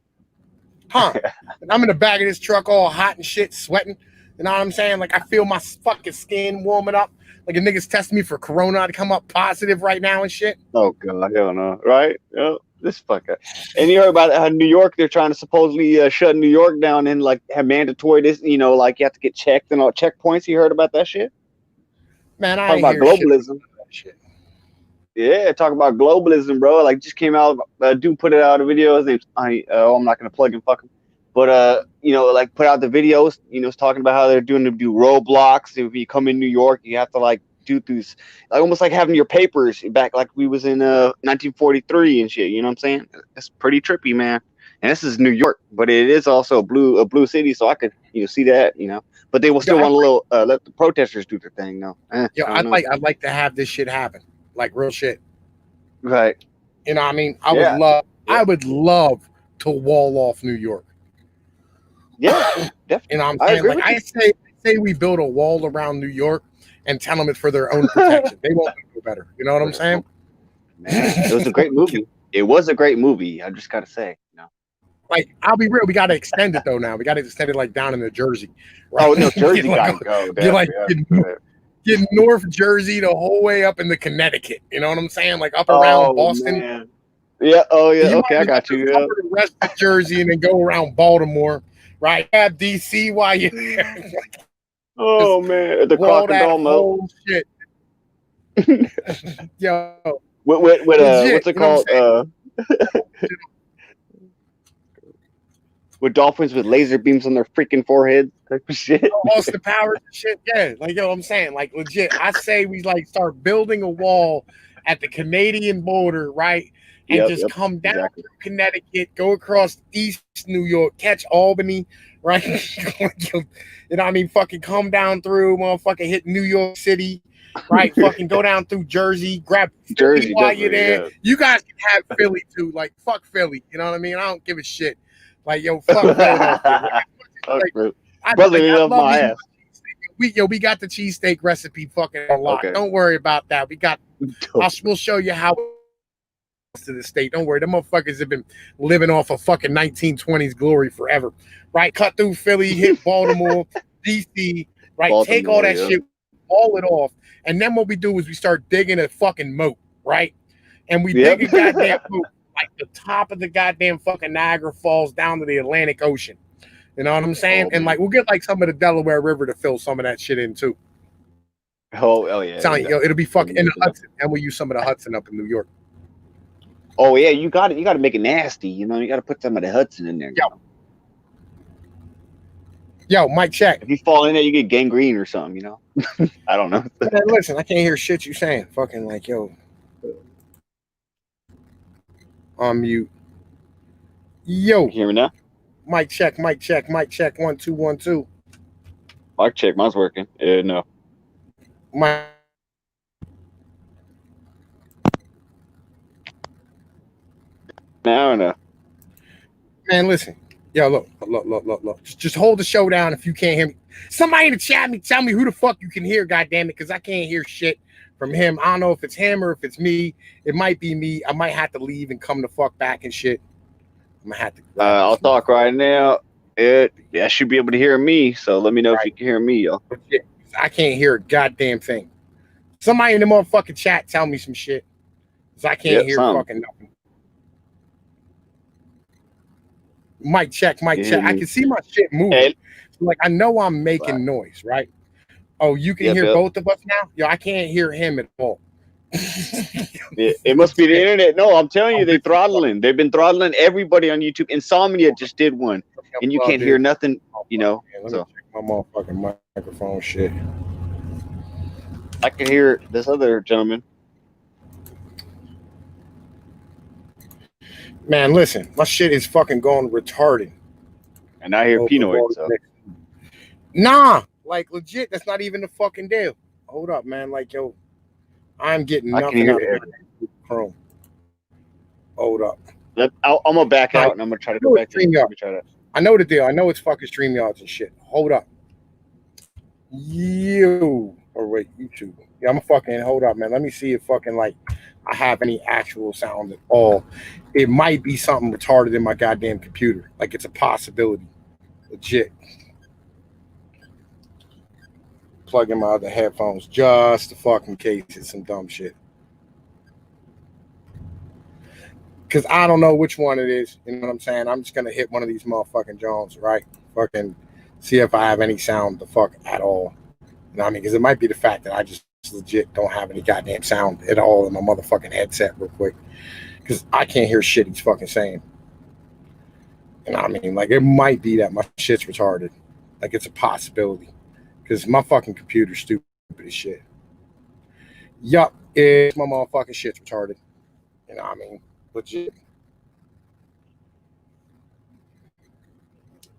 Huh. And I'm in the back of this truck all hot and shit, sweating. You know what I'm saying? Like, I feel my fucking skin warming up. Like, a nigga's testing me for corona to come up positive right now and shit. Oh, God. I don't know. Right? Yep. This fucker. And you heard about how New York, they're trying to supposedly shut New York down and, like, have mandatory this, you know, like, you have to get checked and all checkpoints. You heard about that shit? Man, I talk about globalism. Shit. Yeah, talk about globalism, bro. Like, just came out, dude put it out a video. His name's, I'm not going to plug him, fuck him. But, you know, like, put out the videos, you know, it's talking about how they're doing to do roadblocks. If you come in New York, you have to, like, do these, like, almost like having your papers back like we was in 1943 and shit, you know what I'm saying? It's pretty trippy, man. And this is New York, but it is also a blue city, so I could, you know, see that, you know. But they will still want to let the protesters do their thing, though. I'd like to have this shit happen, like real shit. Right. You know what I mean? I would love to wall off New York. Yeah, definitely. You know what I'm saying? Like I say we build a wall around New York and tell them it's for their own protection. They won't do better. You know what I'm saying? Man, it was a great movie. It was a great movie. I just gotta say, you know. Like, I'll be real. We got to extend it though. Now we got to extend it like down into Jersey. Right? Oh no, Jersey got to go. Get North Jersey the whole way up into Connecticut. You know what I'm saying? Like up around Boston. Man. Yeah. Oh yeah. You Okay, I might got just you. Yeah. cover the rest of Jersey and then go around Baltimore, right? Have DC while you're there. Just Oh man, the wall that crocodile melt. whole shit. Yo, With legit. what's it You know what I'm called? saying? With dolphins with laser beams on their freaking foreheads type of shit. Austin Powers and shit. Yeah, like yo, I'm saying, like legit. I say we like start building a wall at the Canadian border, right? And Yep. just Yep. come down Exactly. through Connecticut, go across East New York, catch Albany, right? You know what I mean? Fucking come down through, motherfucking hit New York City, right? Fucking go down through Jersey, grab Philly Jersey, while you're definitely. there. Yeah. You guys can have Philly too. Like fuck Philly. You know what I mean? I don't give a shit. Like yo, fuck Philadelphia. Right? Fuck, Like, bro. I Brotherly love love my me. ass. We got the cheesesteak recipe fucking a lot. Okay. Don't worry about that. We'll show you how to the state. Don't worry, them motherfuckers have been living off of fucking 1920s glory forever. Right? Cut through Philly, hit Baltimore, DC, right? Take all Baltimore, that yeah. shit, haul it off. And then what we do is we start digging a fucking moat, right? And we dig a goddamn moat, like the top of the goddamn fucking Niagara Falls down to the Atlantic Ocean. You know what I'm saying? And like we'll get like some of the Delaware River to fill some of that shit in too. Oh yeah. Telling you, it'll be fucking in the Hudson, and we'll use some of the Hudson up in New York. Oh yeah, you got it. You got to make it nasty. You know, you got to put some of the Hudson in there. Yo, mic check. If you fall in there, you get gangrene or something. You know, I don't know. Man, listen, I can't hear shit you saying. Fucking like yo, on mute. Yo, You hear me now? mic check, mic check, mic check. 1 2 1 2. Mic check. Mine's working. Yeah, no. My Now or no? man, listen. Yo, look. Just hold the show down if you can't hear me. Somebody in the chat tell me who the fuck you can hear, goddammit, because I can't hear shit from him. I don't know if it's him or if it's me. It might be me. I might have to leave and come the fuck back and shit. I'm gonna have to. I'll talk right now. I should be able to hear me. So let me know if you can hear me, yo. I can't hear a goddamn thing. Somebody in the motherfucking chat tell me some shit, because I can't hear fucking nothing. Mic check, mic check. I can see my shit moving. Hey. So like I know I'm making noise, right? Oh, you can hear both of us now? Yo, I can't hear him at all. It must be the internet. No, I'm telling you, they're throttling. They've been throttling everybody on YouTube. Insomnia just did one, and you can't hear nothing. You know. Let me check my motherfucking microphone shit. I can hear this other gentleman. Man, listen, my shit is fucking going retarded. And I hear Pinoid. So. Nah, like legit, that's not even the fucking deal. Hold up, man. Like, yo, I'm getting nothing out of Chrome. Hold up. I'm gonna back out and I'm gonna try to go back to StreamYard. I know the deal. I know it's fucking StreamYards and shit. Hold up. You or wait, YouTube. Yeah, I'm fucking hold up, man. Let me see if fucking like I have any actual sound at all. It might be something retarded in my goddamn computer. Like it's a possibility. Legit. Plug in my other headphones just to fucking case it's some dumb shit. Cause I don't know which one it is. You know what I'm saying? I'm just gonna hit one of these motherfucking Jones, right? Fucking see if I have any sound the fuck at all. You know what I mean? Because it might be the fact that I just legit don't have any goddamn sound at all in my motherfucking headset real quick. Because I can't hear shit he's fucking saying. You know what I mean? Like, it might be that my shit's retarded. Like, it's a possibility. Because my fucking computer's stupid as shit. Yup, it's my motherfucking shit's retarded. You know what I mean? Legit.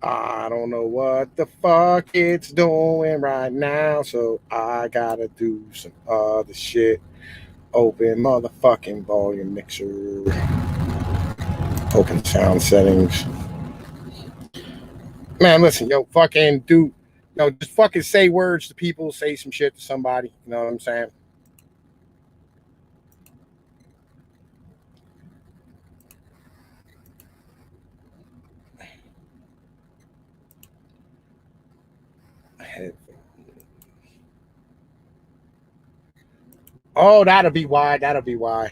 I don't know what the fuck it's doing right now, so I gotta do some other shit. Open motherfucking volume mixer. Open sound settings. Man, listen, yo, fucking dude, yo, just fucking say words to people, say some shit to somebody. You know what I'm saying? Oh, that'll be why. That'll be why.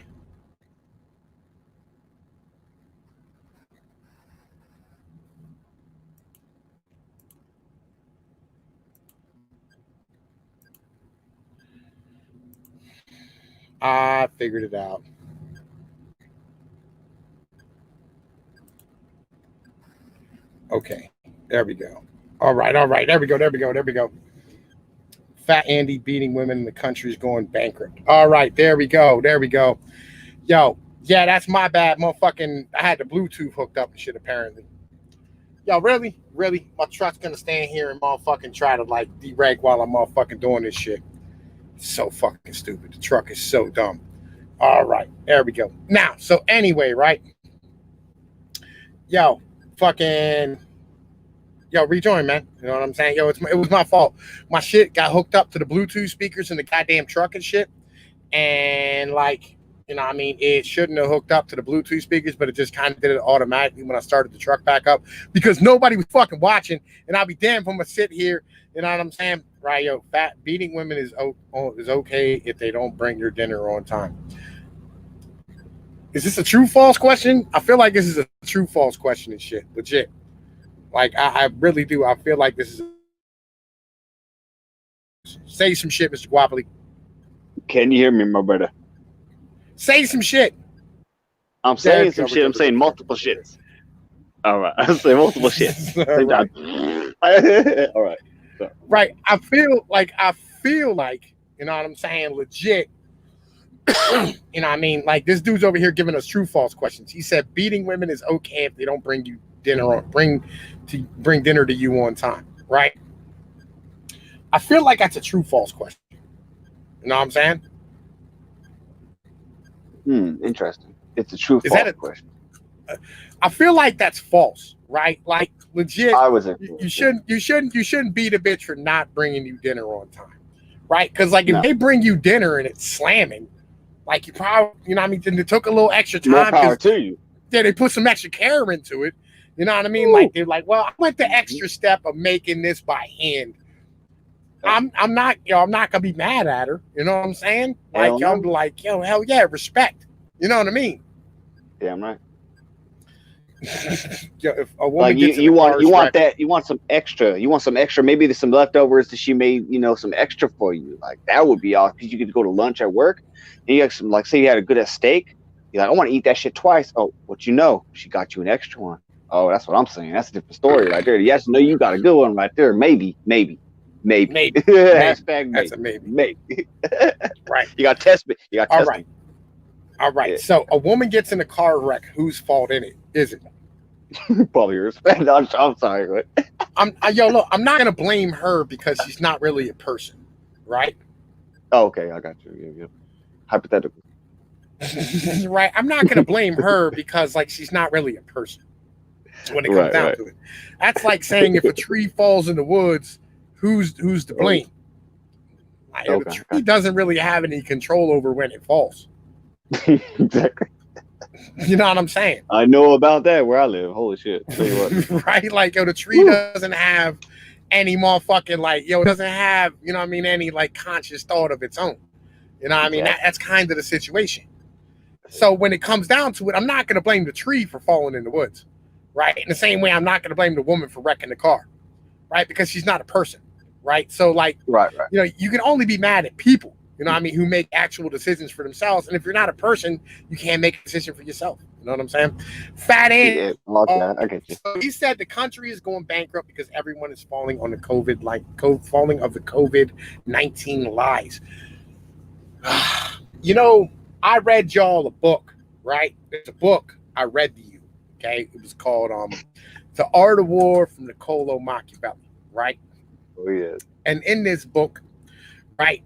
I figured it out. Okay, there we go. All right. There we go. Fat Andy beating women in the country is going bankrupt. All right, there we go. Yo, yeah, that's my bad. Motherfucking, I had the Bluetooth hooked up and shit, apparently. Yo, really? My truck's gonna stand here and motherfucking try to like dereg while I'm motherfucking doing this shit. It's so fucking stupid. The truck is so dumb. All right, there we go. Now, so anyway, right? Yo, rejoin, man. You know what I'm saying? Yo, it was my fault. My shit got hooked up to the Bluetooth speakers in the goddamn truck and shit. And like, you know, I mean, it shouldn't have hooked up to the Bluetooth speakers, but it just kind of did it automatically when I started the truck back up because nobody was fucking watching. And I'll be damned if I'm gonna sit here. You know what I'm saying? Right, yo, beating women is okay if they don't bring your dinner on time. Is this a true false question? I feel like this is a true false question and shit. Legit. Like, I really do. I feel like this is. Say some shit, Mr. Guapoli. Can you hear me, my brother? Say some shit. I'm saying some shit. I'm saying multiple shits. All right. I'm saying multiple shits. All right. Right. I feel like, you know what I'm saying? Legit. You know what I mean? Like, this dude's over here giving us true false questions. He said beating women is okay if they don't bring you dinner or bring dinner to you on time, right? I feel like that's a true false question. You know what I'm saying? Interesting. It's a true false question. I feel like that's false, right? Like, legit. I was you shouldn't beat a bitch for not bringing you dinner on time, right? Because like if they bring you dinner and it's slamming, like you probably, you know what I mean? Then they took a little extra time. More power to you. Yeah, they put some extra care into it. You know what I mean? Ooh. Like they're like, well, I went the extra step of making this by hand. I'm not gonna be mad at her. You know what I'm saying? Like I'm like, yo, hell yeah, respect. You know what I mean? Yeah, I'm right. Yo, if a woman like you want some extra. Maybe there's some leftovers that she made, some extra for you. Like that would be awesome. You could go to lunch at work and you got some, like say you had a good steak. You're like, I want to eat that shit twice. Oh, she got you an extra one. Oh, that's what I'm saying. That's a different story right there. Yes, no, you got a good one right there. Maybe. Hashtag maybe. That's a maybe. Maybe. Right. You got to test me. All right. Yeah. So a woman gets in a car wreck. Whose fault in it is it? Probably yours. I'm sorry. I'm not gonna blame her because she's not really a person, right? Oh, okay, I got you. Yeah. Hypothetical. Right. I'm not gonna blame her because like she's not really a person. When it comes down to it, that's like saying if a tree falls in the woods, who's to blame? Like, the tree doesn't really have any control over when it falls. Exactly. You know what I'm saying? I know about that where I live. Holy shit. Right? Like, the tree doesn't have any motherfucking, like, it doesn't have, you know what I mean, any, like, conscious thought of its own. You know what I mean? That's kind of the situation. So when it comes down to it, I'm not going to blame the tree for falling in the woods. Right? In the same way, I'm not going to blame the woman for wrecking the car. Right? Because she's not a person. Right? So, like, you can only be mad at people. You know what I mean? Who make actual decisions for themselves. And if you're not a person, you can't make a decision for yourself. You know what I'm saying? Fat Andy. Yeah, I get you. So he said the country is going bankrupt because everyone is falling on the falling of the COVID-19 lies. I read y'all a book, right? It's a book I read to you. Okay. It was called The Art of War from Niccolo Machiavelli, right? Oh, yeah. And in this book, right,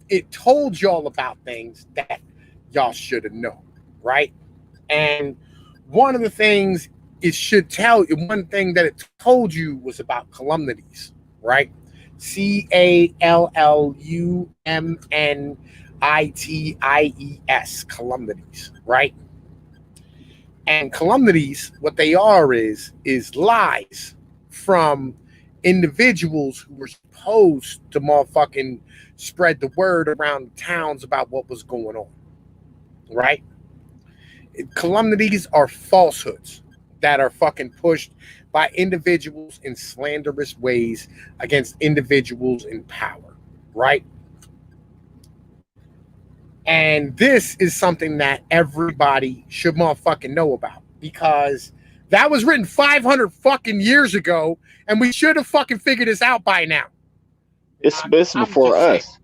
it told y'all about things that y'all should have known, right? And one of the things one thing that it told you was about calumnies, right? CALLUMNITIES, calumnies, right? And calumnies, what they are is lies from individuals who were supposed to motherfucking spread the word around the towns about what was going on, right? Calumnies are falsehoods that are fucking pushed by individuals in slanderous ways against individuals in power, right? And this is something that everybody should motherfucking know about, because that was written 500 fucking years ago, and we should have fucking figured this out by now. It's before us,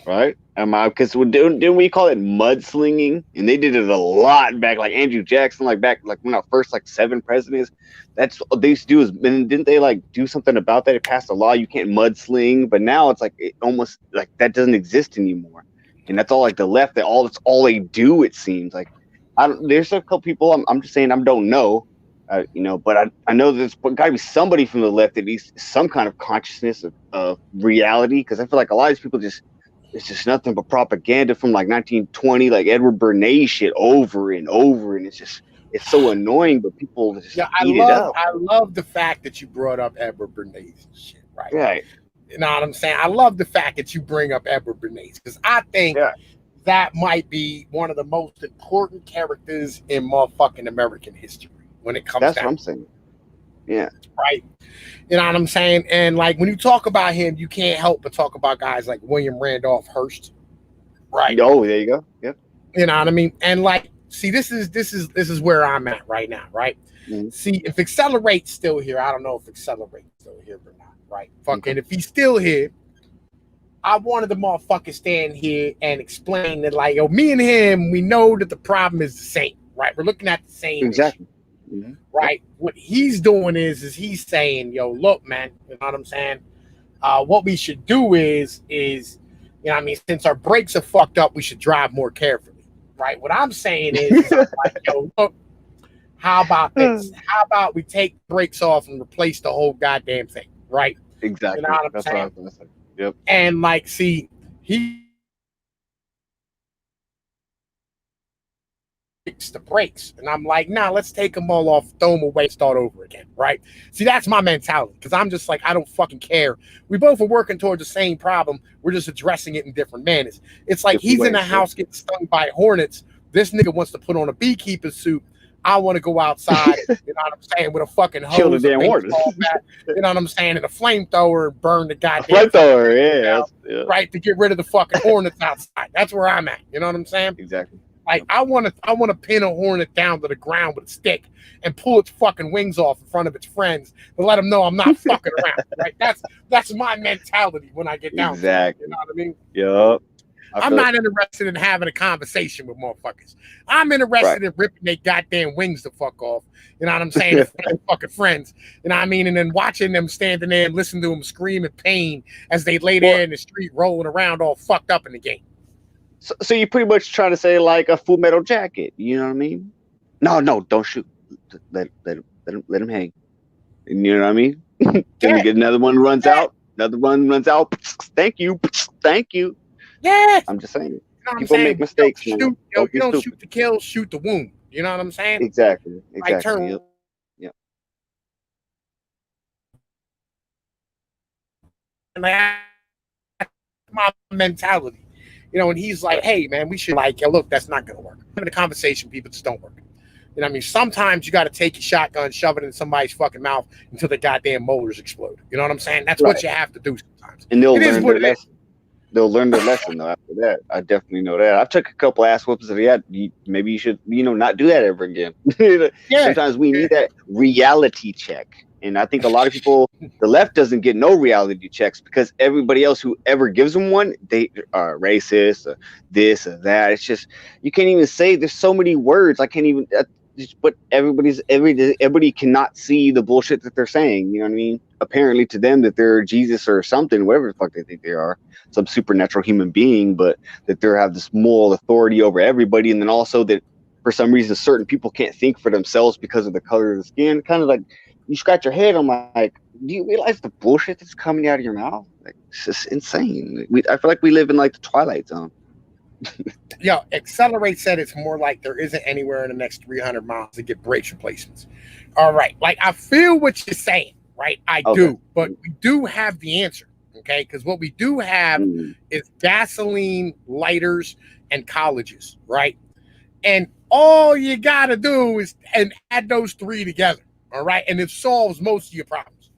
right? Because didn't we call it mudslinging? And they did it a lot back, like Andrew Jackson, back when our first 7 presidents. That's what they used to do. And didn't they do something about that? They passed a law you can't mudsling, but now it's almost like that doesn't exist anymore. And that's all the left. That's all they do. It seems like there's a couple people. I'm just saying I don't know. But I know there's got to be somebody from the left, at least some kind of consciousness of reality, because I feel like a lot of these people it's just nothing but propaganda from 1920, Edward Bernays shit over and over, and it's so annoying, but people just eat it up. I love the fact that you brought up Edward Bernays shit, right? Right. You know what I'm saying? I love the fact that you bring up Edward Bernays, because I think that might be one of the most important characters in motherfucking American history. When it comes That's down. What I'm saying. Yeah. Right. You know what I'm saying? And when you talk about him, you can't help but talk about guys like William Randolph Hearst. Right. Oh, there you go. Yep. You know what I mean? And see, this is where I'm at right now, right? Mm-hmm. See, if Accelerate's still here, I don't know if Accelerate's still here or not, right? Fucking if he's still here, I wanted the motherfucker stand here and explain that me and him, we know that the problem is the same, right? We're looking at the same exactly. Mm-hmm. Right. What he's doing is he's saying, yo, look, man, you know what I'm saying? What we should do is, since our brakes are fucked up, we should drive more carefully. Right. What I'm saying is, yo, look, how about this? How about we take brakes off and replace the whole goddamn thing? Right. Exactly. You know what I'm That's saying? what I was gonna say. Yep. And see, he the brakes, and I'm like, nah, let's take them all off, throw them away, start over again, right? See, that's my mentality, because I'm just I don't fucking care. We both are working towards the same problem. We're just addressing it in different manners. It's he's in the house getting stung by hornets. This nigga wants to put on a beekeeper suit. I want to go outside, you know what I'm saying, with a fucking hose, kill the damn hornets. You know what I'm saying, and a flamethrower, and burn the goddamn flamethrower, yeah, right, to get rid of the fucking hornets outside. That's where I'm at. You know what I'm saying? Exactly. I want to pin a hornet down to the ground with a stick and pull its fucking wings off in front of its friends to let them know I'm not fucking around. Right? That's my mentality when I get down. Exactly. You know what I mean? Yep. I'm not interested in having a conversation with motherfuckers. I'm interested in ripping their goddamn wings the fuck off. You know what I'm saying? Their fucking friends. You know what I mean? And then watching them standing there and listening to them scream in pain as they lay there in the street rolling around all fucked up in the game. So you pretty much try to say a Full Metal Jacket, you know what I mean? No, don't shoot. Let him hang. You know what I mean? Then you get another one runs out. Another one runs out. Thank you. Yeah. I'm just saying. You know what People make mistakes. You don't shoot to kill, shoot the wound. You know what I'm saying? Exactly. Yep. And that's my mentality. You know, and he's like, hey, man, we should look, that's not going to work. Having a conversation, people just don't work. You know what I mean? Sometimes you got to take your shotgun, shove it in somebody's fucking mouth until the goddamn molars explode. You know what I'm saying? That's what you have to do sometimes. And they'll learn their lesson. They'll learn their lesson, though, after that. I definitely know that. I took a couple ass whoopings of that. Maybe you should, not do that ever again. Sometimes we need that reality check. And I think a lot of people, the left doesn't get no reality checks because everybody else who ever gives them one, they are racist, or this or that. It's just, you can't even say, there's so many words. I can't even, but everybody cannot see the bullshit that they're saying. You know what I mean? Apparently to them that they're Jesus or something, whatever the fuck they think they are, some supernatural human being, but that they have this moral authority over everybody. And then also that for some reason, certain people can't think for themselves because of the color of the skin. Kind of you scratch your head. I'm like, do you realize the bullshit that's coming out of your mouth? It's just insane. I feel like we live in the Twilight Zone. Yo, Accelerate said it's more like there isn't anywhere in the next 300 miles to get brakes replacements. All right. I feel what you're saying, right? I do, but we do have the answer. Okay. Because what we do have is gasoline, lighters, and colleges, right? And all you got to do is add those three together. All right. And it solves most of your problems.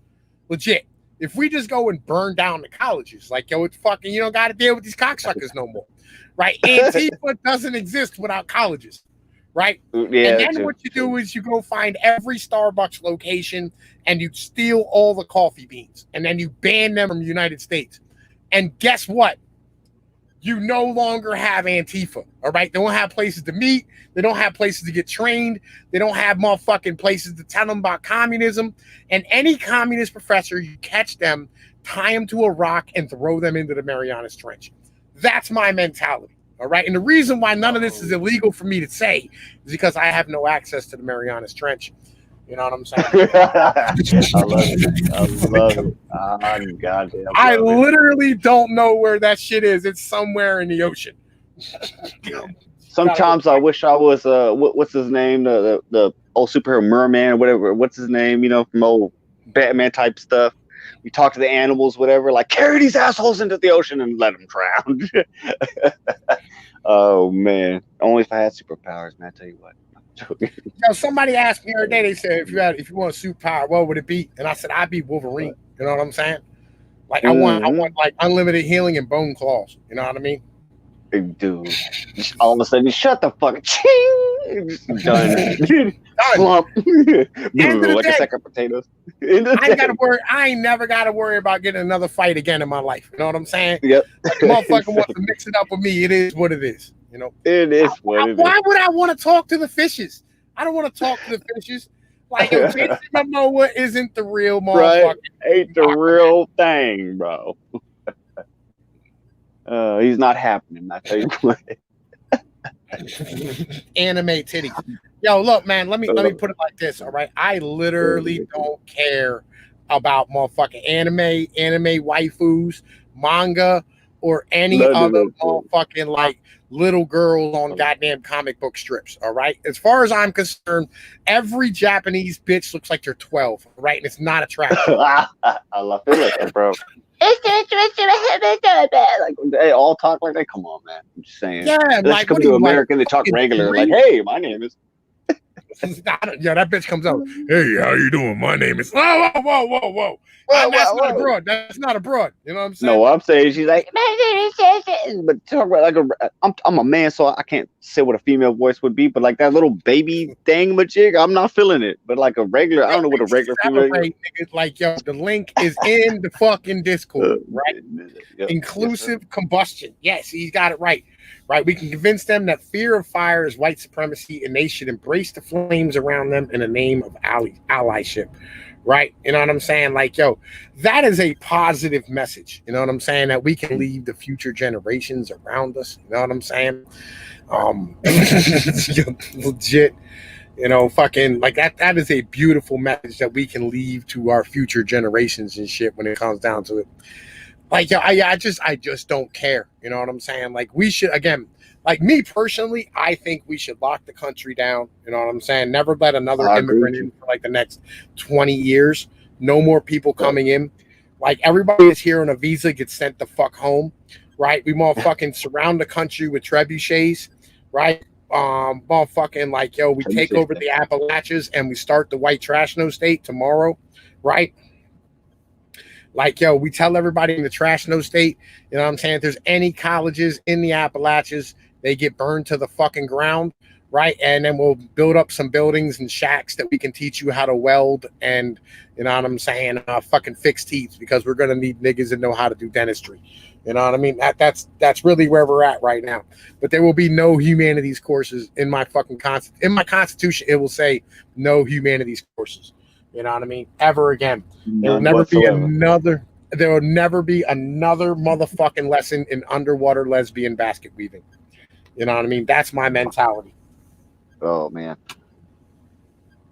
Legit. If we just go and burn down the colleges, like, yo, it's fucking, you don't got to deal with these cocksuckers no more, right? Antifa doesn't exist without colleges, right? Yeah, And then what you do is you go find every Starbucks location and you steal all the coffee beans and then you ban them from the United States. And guess what? You no longer have Antifa, all right? They don't have places to meet. They don't have places to get trained. They don't have motherfucking places to tell them about communism. And any communist professor, you catch them, tie them to a rock, and throw them into the Marianas Trench. That's my mentality, all right? And the reason why none of this is illegal for me to say is because I have no access to the Marianas Trench. You know what I'm saying? I love it. I love it. Oh, goddamn. I literally don't know where that shit is. It's somewhere in the ocean. Sometimes I wish I was what's his name? The old superhero Merman or whatever. What's his name? You know, from old Batman type stuff. We talk to the animals, whatever. Like, carry these assholes into the ocean and let them drown. Oh man! Only if I had superpowers, man. I tell you what. Yo, somebody asked me the other day. They said, if you want a superpower, what would it be? And I said, I'd be Wolverine. You know what I'm saying? Like I want like unlimited healing and bone claws. You know what I mean? Dude, all of a sudden, shut the fuck. Done. Slump. Like a sack of potatoes. I ain't never got to worry about getting another fight again in my life. You know what I'm saying? Yep. Like, motherfucker wants to mix it up with me. It is what it is. You know, it is what it is. Why would I want to talk to the fishes? I don't want to talk to the fishes. Like, yo, Jason Momoa isn't the real motherfucker. Right? Ain't the real thing, bro. He's not happening. I tell you what. Anime titty. Yo, look, man. Let me put it like this. All right, I literally don't care about motherfucking anime waifus, manga, or any other motherfucking like little girls on goddamn comic book strips. All right. As far as I'm concerned, every Japanese bitch looks like they're 12, right? And it's not attractive. I love it, bro. Like, they all talk like that. Come on, man. I'm just saying. Yeah, like, come to America, they talk regular. Like, hey, my name is. Yeah, that bitch comes out. Hey, how you doing? My name is. Whoa. That's not a broad. That's not a broad. You know what I'm saying? No, I'm saying she's like, but talk about like I'm a man, so I can't say what a female voice would be. But like that little baby thing, majig, I'm not feeling it. But like a regular, I don't know what a regular female. Like, yo, the link is in the fucking Discord, right? Yep. Inclusive combustion. Yes, he's got it right. Right, we can convince them that fear of fire is white supremacy, and they should embrace the flames around them in the name of allyship. Right, you know what I'm saying? Like, yo, that is a positive message. You know what I'm saying? That we can leave the future generations around us. You know what I'm saying? Legit. You know, fucking like that. That is a beautiful message that we can leave to our future generations and shit when it comes down to it. Like, I just don't care. You know what I'm saying? Like, we should, again, like me personally, I think we should lock the country down. You know what I'm saying? Never let another immigrant in for like the next 20 years. No more people coming in. Like, everybody that's here on a visa gets sent the fuck home, right? We motherfucking surround the country with trebuchets, right? Motherfucking like, yo, we take over the Appalachians and we start the white trash no state tomorrow, right? Like, yo, we tell everybody in the trash no state, you know what I'm saying? If there's any colleges in the Appalachians, they get burned to the fucking ground, right? And then we'll build up some buildings and shacks that we can teach you how to weld and, you know what I'm saying, fucking fix teeth, because we're going to need niggas that know how to do dentistry. You know what I mean? That's really where we're at right now. But there will be no humanities courses in my fucking in my constitution. It will say no humanities courses. You know what I mean? Ever again. There will never be another motherfucking lesson in underwater lesbian basket weaving. You know what I mean? That's my mentality. Oh man.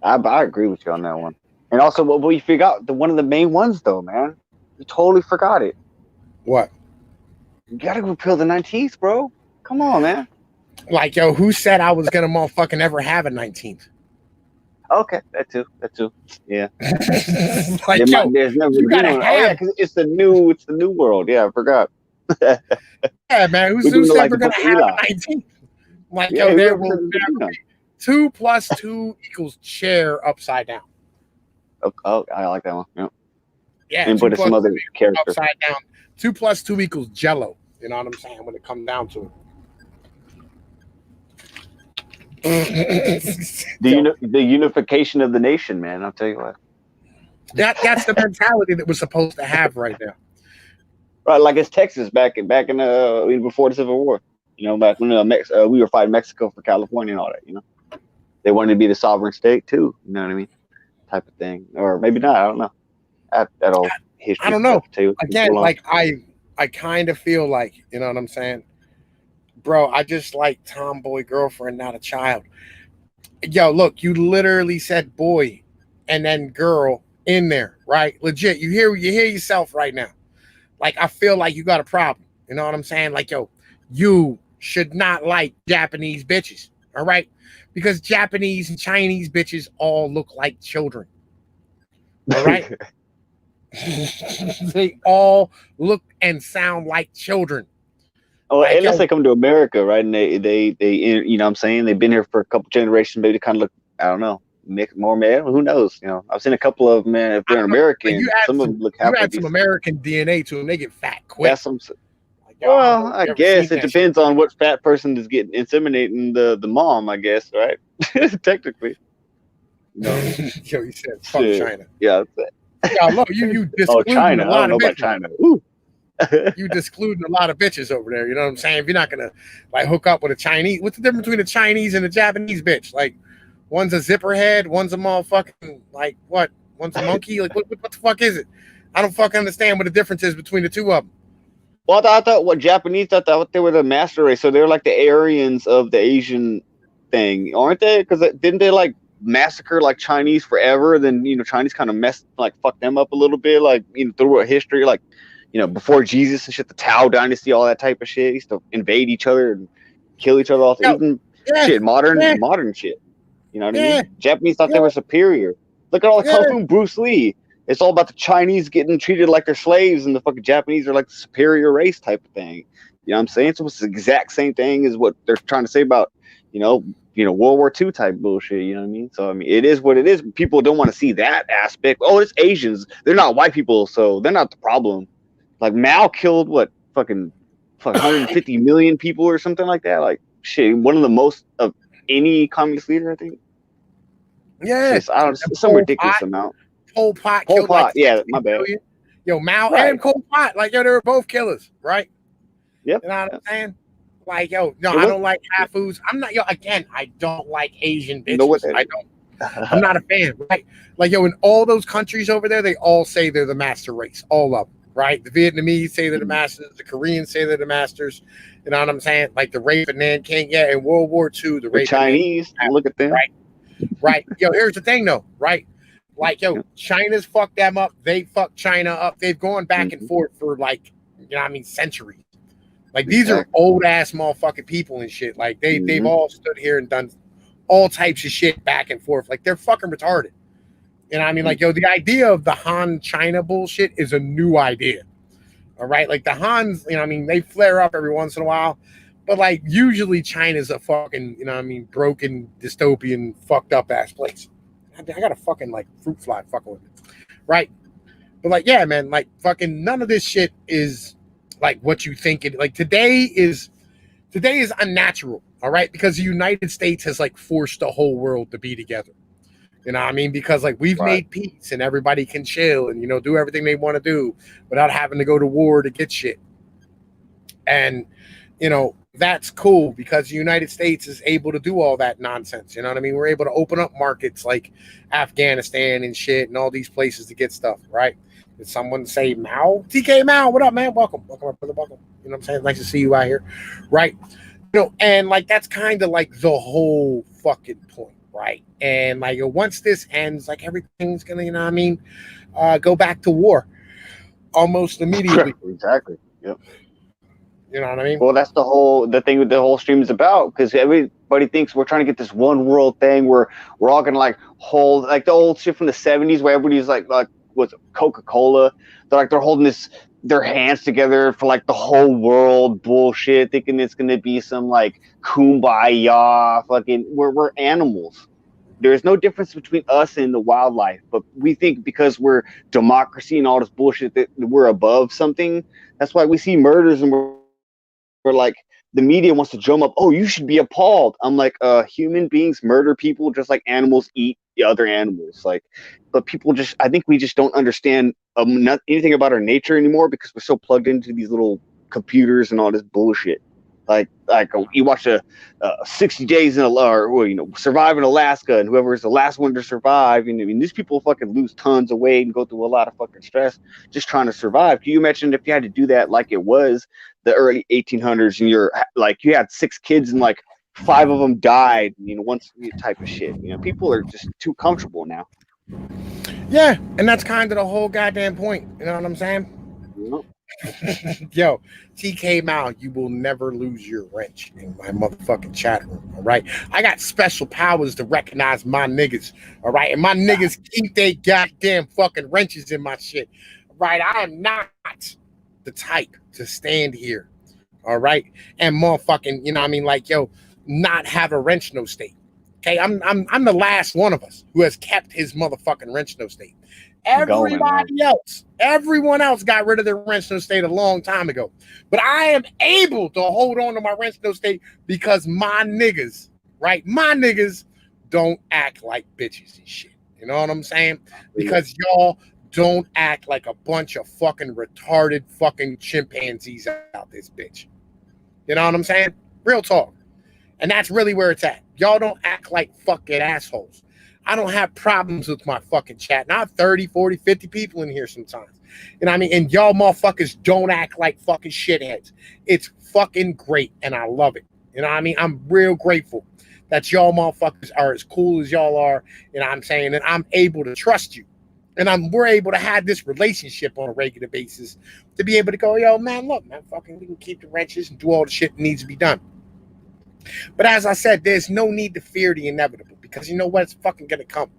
I agree with you on that one. And also what we forgot, one of the main ones though, man. You totally forgot it. What? You gotta repeal the 19th, bro. Come on, man. Like, yo, who said I was gonna motherfucking ever have a 19th? Okay, that too. Yeah. Like, yo, there's never you gotta have. Oh, yeah, because it's the new world. Yeah, I forgot. Yeah, man. Who's never gonna have a 19th? Like, yeah, yo, there will never be 2 + 2 = chair upside down. Oh, I like that one. Yep. Yeah, and two put it plus some other character. upside down. 2 plus 2 equals Jello. You know what I'm saying? When it comes down to it. The unification of the nation, man. I'll tell you what. That's the mentality that we're supposed to have right now. Right, like it's Texas back in before the Civil War. You know, back when we were fighting Mexico for California and all that. You know, they wanted to be the sovereign state too. You know what I mean? Type of thing, or maybe not. I don't know. That old history. I don't know. Too. Again, like I kind of feel like, you know what I'm saying, bro. I just like tomboy girlfriend, not a child. Yo, look, you literally said boy and then girl in there, right? Legit. You hear yourself right now. Like, I feel like you got a problem. You know what I'm saying? Like, yo, you should not like Japanese bitches, all right? Because Japanese and Chinese bitches all look like children, all right? They all look and sound like children. Oh, like, unless they come to America, right? And they you know what I'm saying? They've been here for a couple generations, maybe they kind of look, I don't know, more male. Who knows? You know, I've seen a couple of men, if they're American, some of them look half. You add some American DNA to them, they get fat quick. That's some. Well, I guess it depends on what fat person is getting inseminating the mom, I guess, right? Technically. No. Yo, you said fuck China. Yeah. Yeah, look, you discluding China. a lot I don't know of about China. Ooh. You discluding a lot of bitches over there. You know what I'm saying? If you're not gonna like hook up with a Chinese, what's the difference between a Chinese and a Japanese bitch? Like, one's a zipper head, one's a motherfucking like what? One's a monkey. Like what the fuck is it? I don't fucking understand what the difference is between the two of them. Well, I thought what Japanese thought they were the master race, so they're like the Aryans of the Asian thing, aren't they? Because didn't they like massacre like Chinese forever? Then you know Chinese kind of fucked them up a little bit, like you know throughout history, like you know before Jesus and shit, the Tao dynasty, all that type of shit. Used to invade each other and kill each other off. Even shit, modern shit. You know what I mean? Japanese thought they were superior. Look at all the kung fu, Bruce Lee. It's all about the Chinese getting treated like they're slaves, and the fucking Japanese are like the superior race type of thing. You know what I'm saying? So it's the exact same thing as what they're trying to say about, you know, World War II type bullshit. You know what I mean? So I mean, it is what it is. People don't want to see that aspect. Oh, it's Asians. They're not white people, so they're not the problem. Like Mao killed what fucking 150 million people or something like that. Like shit, one of the most of any communist leader, I think. Yeah, some ridiculous amount. Pol Pot killed like my bad. Million. Yo, Mao and Pol Pot, like yo, they were both killers, right? Yep. You know what I'm saying? Like yo, no, I don't like half foods. I'm not again. I don't like Asian bitches. I don't. I'm not a fan, right? Like yo, in all those countries over there, they all say they're the master race, all of them, right? The Vietnamese say they're the masters. The Koreans say they're the masters. You know what I'm saying? Like the rape in Nanking, in World War II, the rape. Chinese, look at them, right? Yo, here's the thing, though, right? Like, yo, China's fucked them up. They fucked China up. They've gone back and forth for like, you know what I mean, centuries. Like, these are old ass motherfucking people and shit. Like, they've all stood here and done all types of shit back and forth. Like, they're fucking retarded. You know what I mean? Like, yo, the idea of the Han China bullshit is a new idea. All right? Like, the Hans, you know what I mean, they flare up every once in a while. But, like, usually China's a fucking, you know what I mean, broken, dystopian, fucked up ass place. I got a fucking like fruit fly fucking with it, right? But like, yeah, man, like fucking none of this shit is like what you think it. Like today is unnatural, all right? Because the United States has like forced the whole world to be together. You know what I mean? Because like we've made peace and everybody can chill and do everything they want to do without having to go to war to get shit. And that's cool because the United States is able to do all that nonsense. You know what I mean? We're able to open up markets like Afghanistan and shit and all these places to get stuff, right? Did someone say Mao? TK Mao, what up, man? Welcome, my brother, welcome. You know what I'm saying? Nice to see you out here, right? And like that's kind of like the whole fucking point, right? And like once this ends, like everything's gonna, you know what I mean, go back to war almost immediately. Exactly. Yep. You know what I mean? Well, that's the thing the whole stream is about, because everybody thinks we're trying to get this one world thing where we're all gonna like hold like the old shit from the 70s where everybody's like what's Coca-Cola. They're holding their hands together for like the whole world bullshit, thinking it's gonna be some like kumbaya fucking we're animals. There's no difference between us and the wildlife, but we think because we're democracy and all this bullshit that we're above something. That's why we see murders and we're like, the media wants to drum up, oh, you should be appalled. I'm like, human beings murder people just like animals eat the other animals. Like, but people just, I think we just don't understand not anything about our nature anymore because we're so plugged into these little computers and all this bullshit. Like you watch a 60 days in Survive in Alaska, and whoever is the last one to survive. And I mean, these people fucking lose tons of weight and go through a lot of fucking stress just trying to survive. Can you imagine if you had to do that like it was the early 1800s, and you're like, you had 6 kids and like 5 of them died, once type of shit. People are just too comfortable now. Yeah, and that's kind of the whole goddamn point. You know what I'm saying? Yep. Yo, TK Mao, you will never lose your wrench in my motherfucking chat room, all right? I got special powers to recognize my niggas, all right? And my niggas keep they goddamn fucking wrenches in my shit, right? I am not the type to stand here, all right? And motherfucking, not have a wrench no state. Okay, I'm the last one of us who has kept his motherfucking wrench no state. Everyone else got rid of their wrench no state a long time ago. But I am able to hold on to my wrench no state because my niggas, right? My niggas don't act like bitches and shit. You know what I'm saying? Because y'all don't act like a bunch of fucking retarded fucking chimpanzees out this bitch. You know what I'm saying? Real talk. And that's really where it's at. Y'all don't act like fucking assholes. I don't have problems with my fucking chat. And I have 30, 40, 50 people in here sometimes. You know what I mean? And y'all motherfuckers don't act like fucking shitheads. It's fucking great, and I love it. You know what I mean? I'm real grateful that y'all motherfuckers are as cool as y'all are. You know what I'm saying? And I'm able to trust you. And we're able to have this relationship on a regular basis to be able to go, yo, man, look, man, fucking we can keep the wrenches and do all the shit that needs to be done. But as I said, there's no need to fear the inevitable because you know what? It's fucking going to come.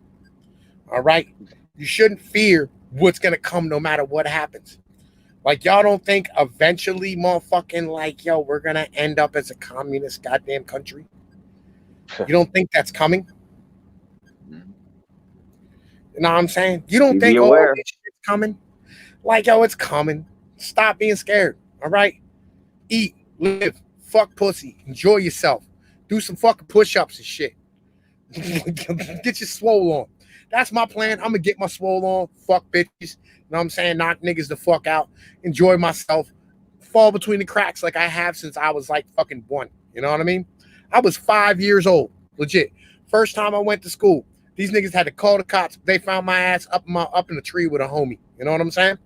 All right? You shouldn't fear what's going to come no matter what happens. Like, y'all don't think eventually, motherfucking, like, yo, we're going to end up as a communist goddamn country? You don't think that's coming? You know what I'm saying? You don't think all this shit's coming? Like, yo, it's coming. Stop being scared. All right? Eat, live. Fuck pussy. Enjoy yourself. Do some fucking push-ups and shit. Get your swole on. That's my plan. I'm going to get my swole on. Fuck bitches. You know what I'm saying? Knock niggas the fuck out. Enjoy myself. Fall between the cracks like I have since I was like fucking 1. You know what I mean? I was 5 years old. Legit. First time I went to school. These niggas had to call the cops. They found my ass up in the tree with a homie. You know what I'm saying?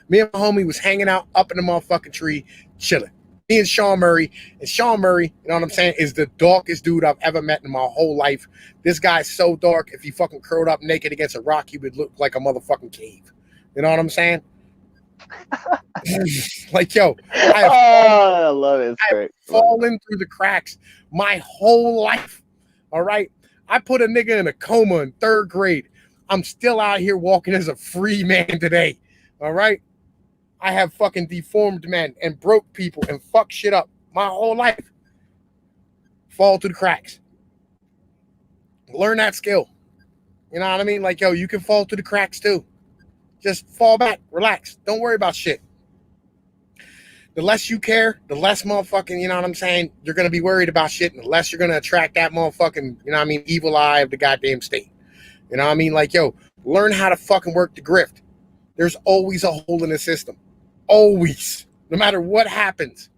Me and my homie was hanging out up in the motherfucking tree, chilling. Me and Sean Murray. And Sean Murray, you know what I'm saying, is the darkest dude I've ever met in my whole life. This guy's so dark, if he fucking curled up naked against a rock, he would look like a motherfucking cave. You know what I'm saying? Like, yo, I love it. I've fallen through the cracks my whole life. All right? I put a nigga in a coma in 3rd grade. I'm still out here walking as a free man today. All right? I have fucking deformed men and broke people and fucked shit up my whole life. Fall through the cracks. Learn that skill. You know what I mean? Like, yo, you can fall through the cracks too. Just fall back, relax. Don't worry about shit. The less you care, the less motherfucking, you know what I'm saying, you're going to be worried about shit, and the less you're going to attract that motherfucking, you know what I mean, evil eye of the goddamn state. You know what I mean? Like, yo, learn how to fucking work the grift. There's always a hole in the system. Always. No matter what happens.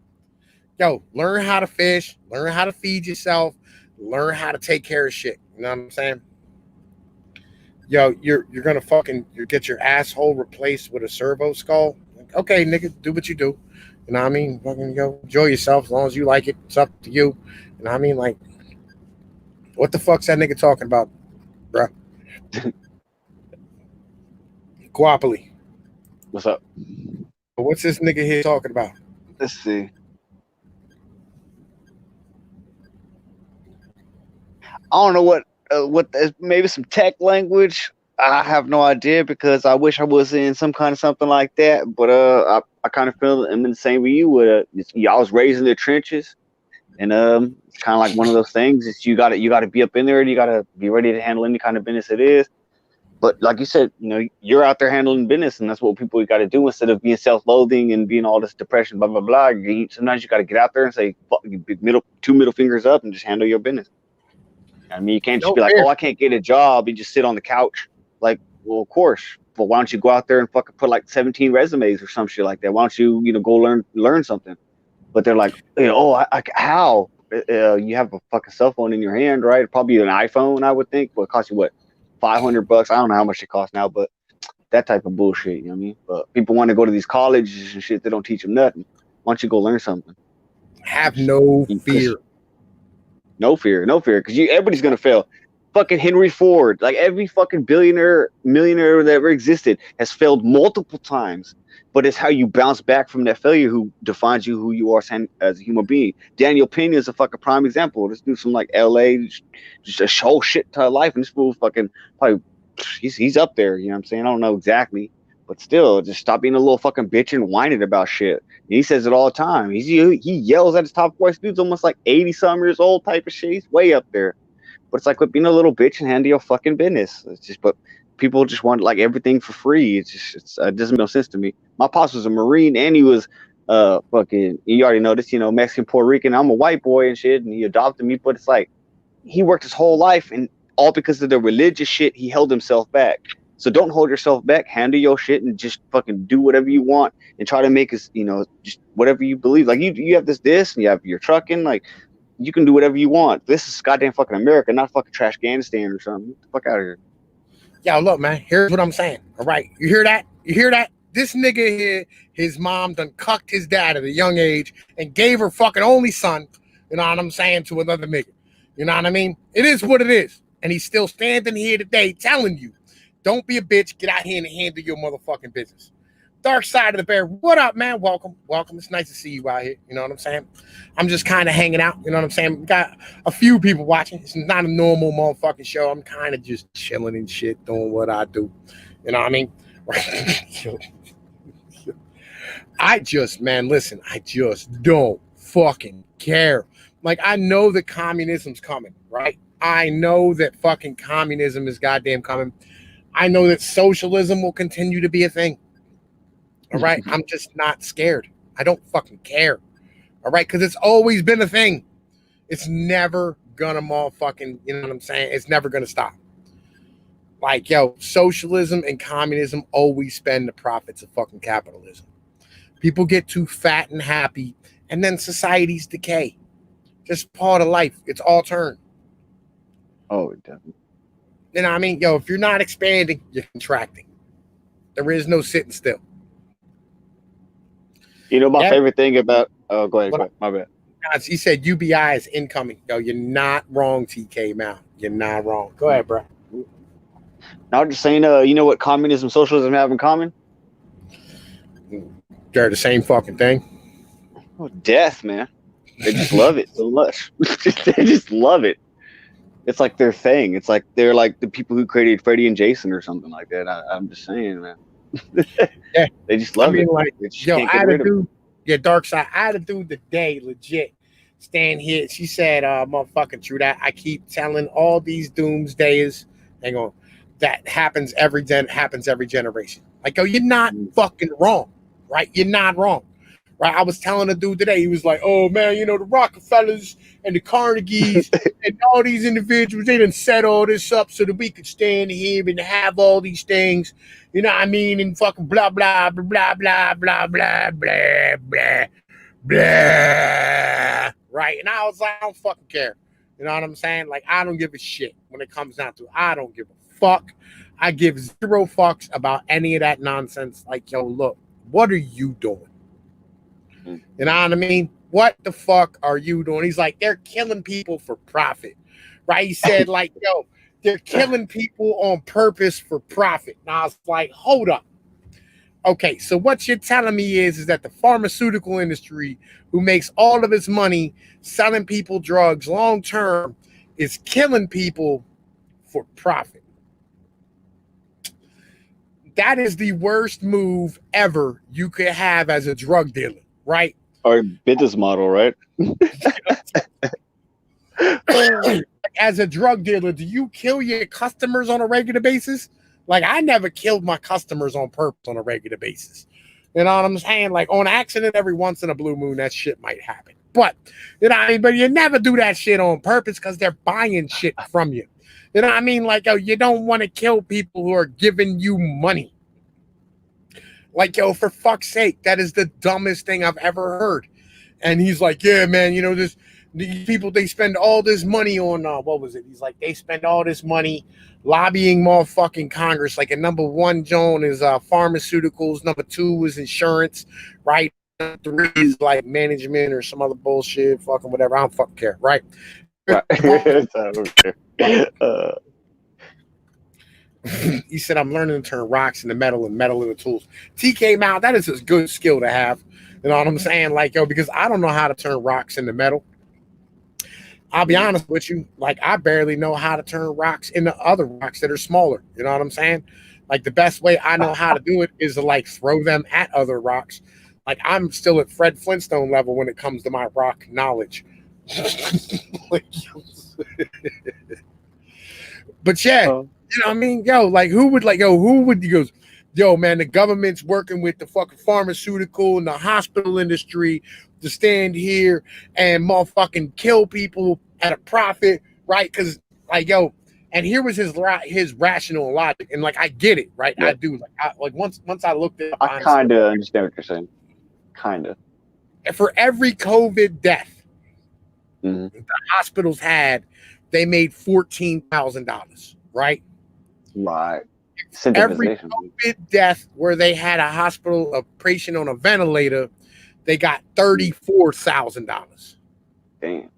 Yo, learn how to fish. Learn how to feed yourself. Learn how to take care of shit. You know what I'm saying? Yo, you're going to fucking get your asshole replaced with a servo skull. Like, okay, nigga, do what you do. You know what I mean? Fucking go enjoy yourself as long as you like it. It's up to you. You know what I mean? Like, what the fuck's that nigga talking about, bruh? Guapoli. What's up? What's this nigga here talking about? Let's see. I don't know what maybe some tech language. I have no idea because I wish I was in some kind of something like that. But I kind of feel I'm in the same with you. Y'all was raised in the trenches. And it's kind of like one of those things. It's you got to be up in there, and you got to be ready to handle any kind of business it is. But like you said, you're out there handling business, and that's what people got to do instead of being self-loathing and being all this depression, blah blah blah. Sometimes you got to get out there and say, fuck, two middle fingers up, and just handle your business. I mean, you can't just be like, oh, I can't get a job, and just sit on the couch. Like, well, of course. But why don't you go out there and fucking put like 17 resumes or some shit like that? Why don't you, go learn something? But they're like, how? You have a fucking cell phone in your hand, right? Probably an iPhone, I would think. But it costs you what, $500? I don't know how much it costs now, but that type of bullshit. You know what I mean? But people want to go to these colleges and shit. They don't teach them nothing. Why don't you go learn something? Have no fear. No fear, because everybody's gonna fail. Fucking Henry Ford, like every fucking billionaire, millionaire that ever existed has failed multiple times. But it's how you bounce back from that failure who defines you, who you are as a human being. Daniel Pena is a fucking prime example. This dude's from like LA, just a whole shit ton of life, and this fool fucking probably he's up there. You know what I'm saying? I don't know exactly, but still, just stop being a little fucking bitch and whining about shit. And he says it all the time. He yells at his top voice. Dude's almost like 80-some years old type of shit. He's way up there. But it's like quit being a little bitch and handle your fucking business. It's just, but people just want like everything for free. It doesn't make no sense to me. My pops was a Marine and he was fucking, you already know this, Mexican, Puerto Rican. I'm a white boy and shit, and he adopted me. But it's like he worked his whole life, and all because of the religious shit, he held himself back. So don't hold yourself back. Handle your shit and just fucking do whatever you want and try to make us, just whatever you believe. Like you have this, and you have your trucking. Like you can do whatever you want. This is goddamn fucking America, not fucking Trashganistan or something. Get the fuck out of here. Yo, look, man. Here's what I'm saying. All right, you hear that? You hear that? This nigga here, his mom done cucked his dad at a young age and gave her fucking only son. You know what I'm saying, to another nigga. You know what I mean? It is what it is, and he's still standing here today telling you, don't be a bitch. Get out here and handle your motherfucking business. Dark Side of the Bear. What up, man? Welcome. It's nice to see you out here. You know what I'm saying? I'm just kind of hanging out. You know what I'm saying? We got a few people watching. It's not a normal motherfucking show. I'm kind of just chilling and shit, doing what I do. You know what I mean? I just don't fucking care. Like, I know that communism's coming, right? I know that fucking communism is goddamn coming. I know that socialism will continue to be a thing. All right? I'm just not scared. I don't fucking care. All right? Because it's always been a thing. It's never gonna motherfucking, you know what I'm saying? It's never gonna stop. Like, yo, socialism and communism always spend the profits of fucking capitalism. People get too fat and happy, and then societies decay. Just part of life. It's all turn. Oh, it doesn't. You know what I mean? Yo, if you're not expanding, you're contracting. There is no sitting still. My favorite thing about... Oh, go ahead. My bad. He said UBI is incoming. Yo, you're not wrong, TK Mal. You're not wrong. Go ahead, bro. Now, just saying, you know what communism and socialism have in common? They're the same fucking thing. Oh, death, man. They just love it so much. They just love it. It's like their thing. It's like they're like the people who created Freddy and Jason or something like that. I'm just saying, man. Yeah. They just love it. Like, yo, I had a dude, Dark Side. I had a dude today, legit, stand here. She said, motherfucking true that. I keep telling all these doomsdayers, hang on, that happens every generation. Like, yo, you're not fucking wrong, right? You're not wrong. Right, I was telling a dude today, he was like, oh, man, the Rockefellers and the Carnegies and all these individuals, they done set all this up so that we could stand here and have all these things, you know what I mean, and fucking blah, blah, blah, blah, blah, blah, blah, blah, blah, blah, right? And I was like, I don't fucking care. You know what I'm saying? Like, I don't give a shit when it comes down to it. I don't give a fuck. I give zero fucks about any of that nonsense. Like, yo, look, what are you doing? You know what I mean? What the fuck are you doing? He's like, they're killing people for profit, right? He said, like, yo, they're killing people on purpose for profit. And I was like, hold up. Okay, so what you're telling me is that the pharmaceutical industry, who makes all of its money selling people drugs long term, is killing people for profit. That is the worst move ever you could have as a drug dealer. Right? Our business model, right? As a drug dealer, do you kill your customers on a regular basis? Like, I never killed my customers on purpose on a regular basis. You know what I'm saying? Like, on accident, every once in a blue moon, that shit might happen. But, you know what I mean? But you never do that shit on purpose because they're buying shit from you. You know what I mean? Like, yo, you don't want to kill people who are giving you money. Like, yo, for fuck's sake, that is the dumbest thing I've ever heard. And he's like, yeah, man, you know, these people, they spend all this money on, what was it? He's like, they spend all this money lobbying motherfucking Congress. Like, number one, Joan, is pharmaceuticals. Number two is insurance, right? Three is like management or some other bullshit, fucking whatever. I don't fucking care, right? Right. He said, I'm learning to turn rocks into metal and metal into tools. T came out. That is a good skill to have. You know what I'm saying? Like, yo, because I don't know how to turn rocks into metal. I'll be honest with you. Like, I barely know how to turn rocks into other rocks that are smaller. You know what I'm saying? Like, the best way I know how to do it is to, like, throw them at other rocks. Like, I'm still at Fred Flintstone level when it comes to my rock knowledge. Like, but yeah, you know what I mean? Yo, like, who would, he goes, yo, man, the government's working with the fucking pharmaceutical and the hospital industry to stand here and motherfucking kill people at a profit, right? Because, like, yo, and here was his rational logic, and like, I get it, right? Yeah. I do. Like, once I looked at it, I kind of understand what you're saying. Kind of. For every COVID death the hospitals had, they made $14,000, right? Right. Every COVID death where they had a patient on a ventilator, they got $34,000. Damn.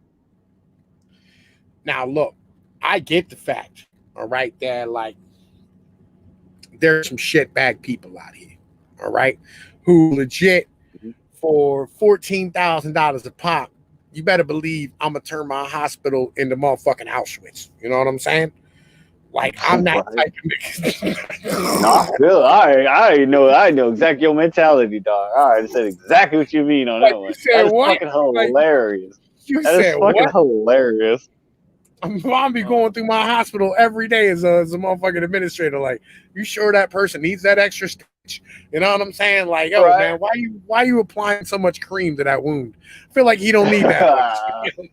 Now, look, I get the fact, all right, that, like, there's some shitbag people out here, all right, who legit for $14,000 a pop, you better believe I'm going to turn my hospital into motherfucking Auschwitz. You know what I'm saying? Like, I'm not type of nigga. No, I know exactly your mentality, dog. I said exactly what you mean on that one. That's fucking hilarious. That is fucking hilarious. I'm be going through my hospital every day as a motherfucking administrator. Like, you sure that person needs that extra stitch? You know what I'm saying? Like, yo, man, why you applying so much cream to that wound? I feel like he don't need that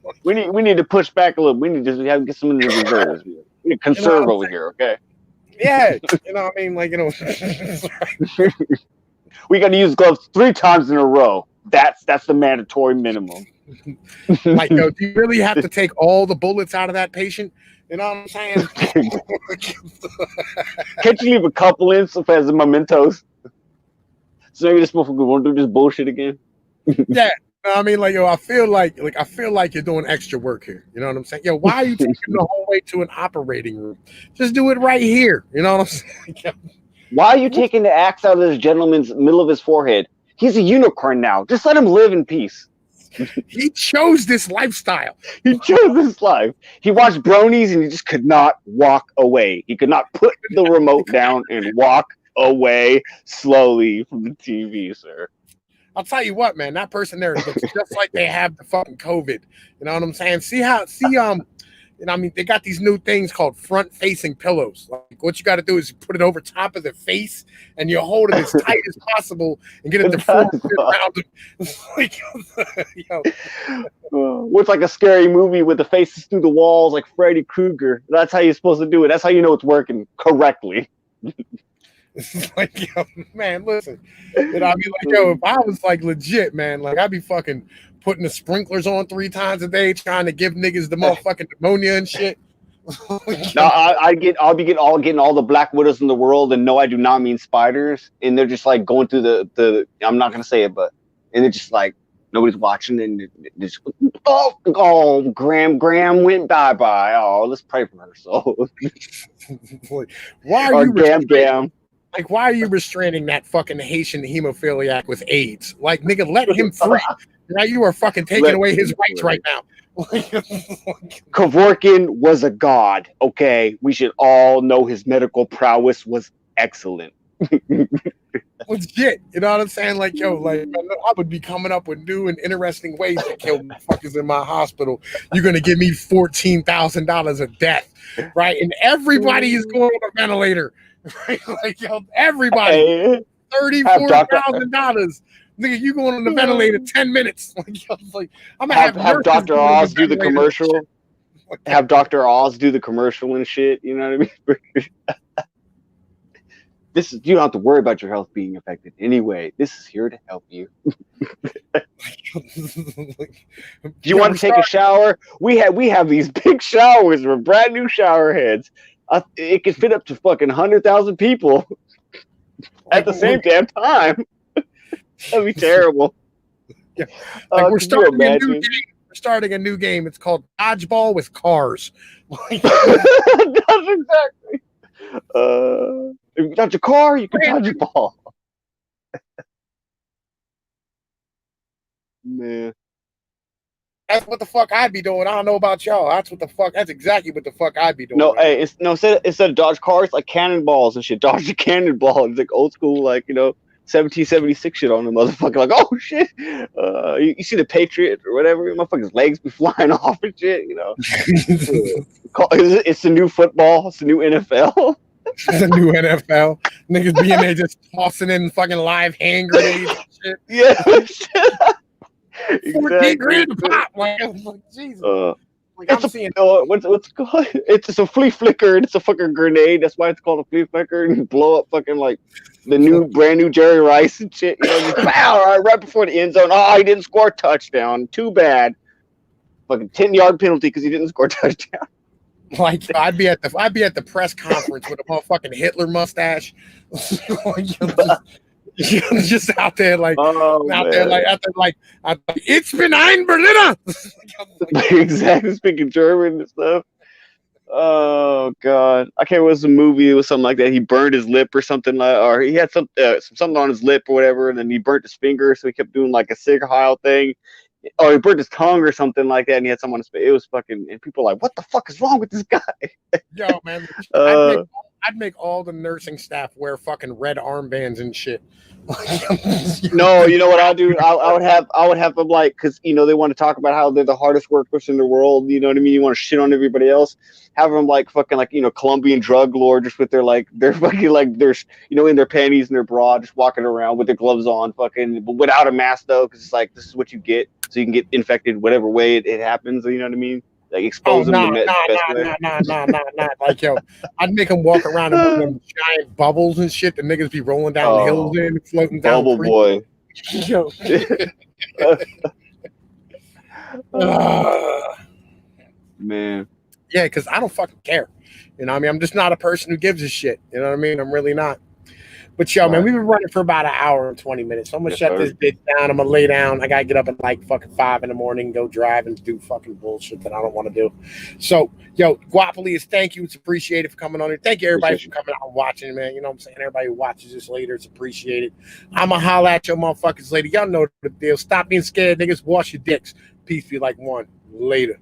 much. we need to push back a little. We need to get some of the reserves. We need to conserve over here, okay? Yeah, you know what I mean? Like, you know, we got to use gloves 3 times in a row. That's the mandatory minimum. Like, yo, do you really have to take all the bullets out of that patient? You know what I'm saying? Can't you leave a couple in so as mementos? So maybe this motherfucker won't do this bullshit again. Yeah, I mean, like, yo, I feel like you're doing extra work here. You know what I'm saying? Yo, why are you taking the whole way to an operating room? Just do it right here. You know what I'm saying? Why are you taking the axe out of this gentleman's middle of his forehead? He's a unicorn now. Just let him live in peace. He chose this lifestyle. He chose this life. He watched bronies and he just could not walk away. He could not put the remote down and walk away slowly from the TV, sir. I'll tell you what, man, that person there looks just like they have the fucking COVID. You know what I'm saying? You know, I mean, they got these new things called front-facing pillows. Like, what you got to do is you put it over top of the face, and you hold it as tight as possible, and get it to form around. Like, what's like a scary movie with the faces through the walls, like Freddy Krueger? That's how you're supposed to do it. That's how you know it's working correctly. It's like, yo, man, listen. You know, I mean, like, yo, if I was like legit, man, like, I'd be fucking putting the sprinklers on 3 times a day, trying to give niggas the motherfucking pneumonia and shit. No, I'll be getting all the black widows in the world, and no, I do not mean spiders. And they're just like going through the I'm not gonna say it, but and they're just like nobody's watching, and just Graham went bye. Oh, let's pray for her soul. Why are you Gam? Like, why are you restraining that fucking Haitian hemophiliac with AIDS? Like, nigga, let him free. Now you are fucking taking away his rights right now. Kevorkian was a god, okay? We should all know his medical prowess was excellent. Legit, you know what I'm saying? Like, yo, like I would be coming up with new and interesting ways to kill motherfuckers in my hospital. You're gonna give me $14,000 of death, right? And everybody is going on a ventilator, right? Like, yo, everybody, Hey, $34,000. Nigga, you going on the ventilator 10 minutes? Like, yo, like I'm gonna have Dr. Oz do the commercial. Have Dr. Oz do the commercial and shit. You know what I mean? You don't have to worry about your health being affected anyway. This is here to help you. Do you want to take a shower? We have these big showers with brand new shower heads. It can fit up to fucking 100,000 people at the same damn time. That'd be terrible. Yeah. Like we're starting a new game. We're starting a new game. It's called Dodgeball with Cars. That's exactly. If you touch a car, you can touch a ball. Man. That's what the fuck I'd be doing. I don't know about y'all. That's exactly what the fuck I'd be doing. No, right? Hey, instead of dodge cars, like cannonballs and shit. Dodge the cannonball. It's like old school, like, 1776 shit on the motherfucker. Like, oh shit. You see the Patriot or whatever, motherfucker's legs be flying off and shit, It's the new football, it's the new NFL. It's a new NFL. Niggas being there just tossing in fucking live hand grenades and shit. Yeah. 14 grand a pop. Like, Jesus. What's it called? It's a flea flicker and it's a fucking grenade. That's why it's called a flea flicker. And you blow up fucking like the brand new Jerry Rice and shit. Just pow, right before the end zone. Oh, he didn't score a touchdown. Too bad. Fucking 10-yard penalty because he didn't score a touchdown. Like I'd be at the press conference with a motherfucking Hitler mustache, just out there like, it's been ein Berliner. Exactly, speaking German and stuff. Oh god, I can't remember. It was a movie. It was something like that. He burned his lip or something or he had something on his lip or whatever, and then he burnt his finger, so he kept doing like a Sig Heil thing. Or he burnt his tongue or something like that, and he had someone to spit. It was fucking, and people were like, what the fuck is wrong with this guy? Yo, man, I'd make all the nursing staff wear fucking red armbands and shit. No, you know what I'll do? I would have them like, because they want to talk about how they're the hardest workers in the world. You know what I mean? You want to shit on everybody else. Have them like fucking like Colombian drug lord, just with their fucking like their in their panties and their bra, just walking around with their gloves on, fucking, but without a mask though, because it's like this is what you get, so you can get infected whatever way it happens. You know what I mean? Like expose them the best way. Nah. Like, yo, I'd make them walk around in them giant bubbles and shit. The niggas be rolling down hills and floating down. Bubble boy. Yo. Man. Yeah, because I don't fucking care. You know what I mean? I'm just not a person who gives a shit. You know what I mean? I'm really not. But yo, man, we've been running for about an hour and 20 minutes. So I'm going to shut this bitch down. I'm going to lay down. I got to get up at like fucking 5 in the morning, go drive and do fucking bullshit that I don't want to do. So, yo, Guapalias, thank you. It's appreciated for coming on here. Thank you, everybody, for coming out and watching, man. You know what I'm saying? Everybody who watches this later, it's appreciated. I'm going to holla at your motherfuckers later. Y'all know the deal. Stop being scared, niggas. Wash your dicks. Peace be like one. Later.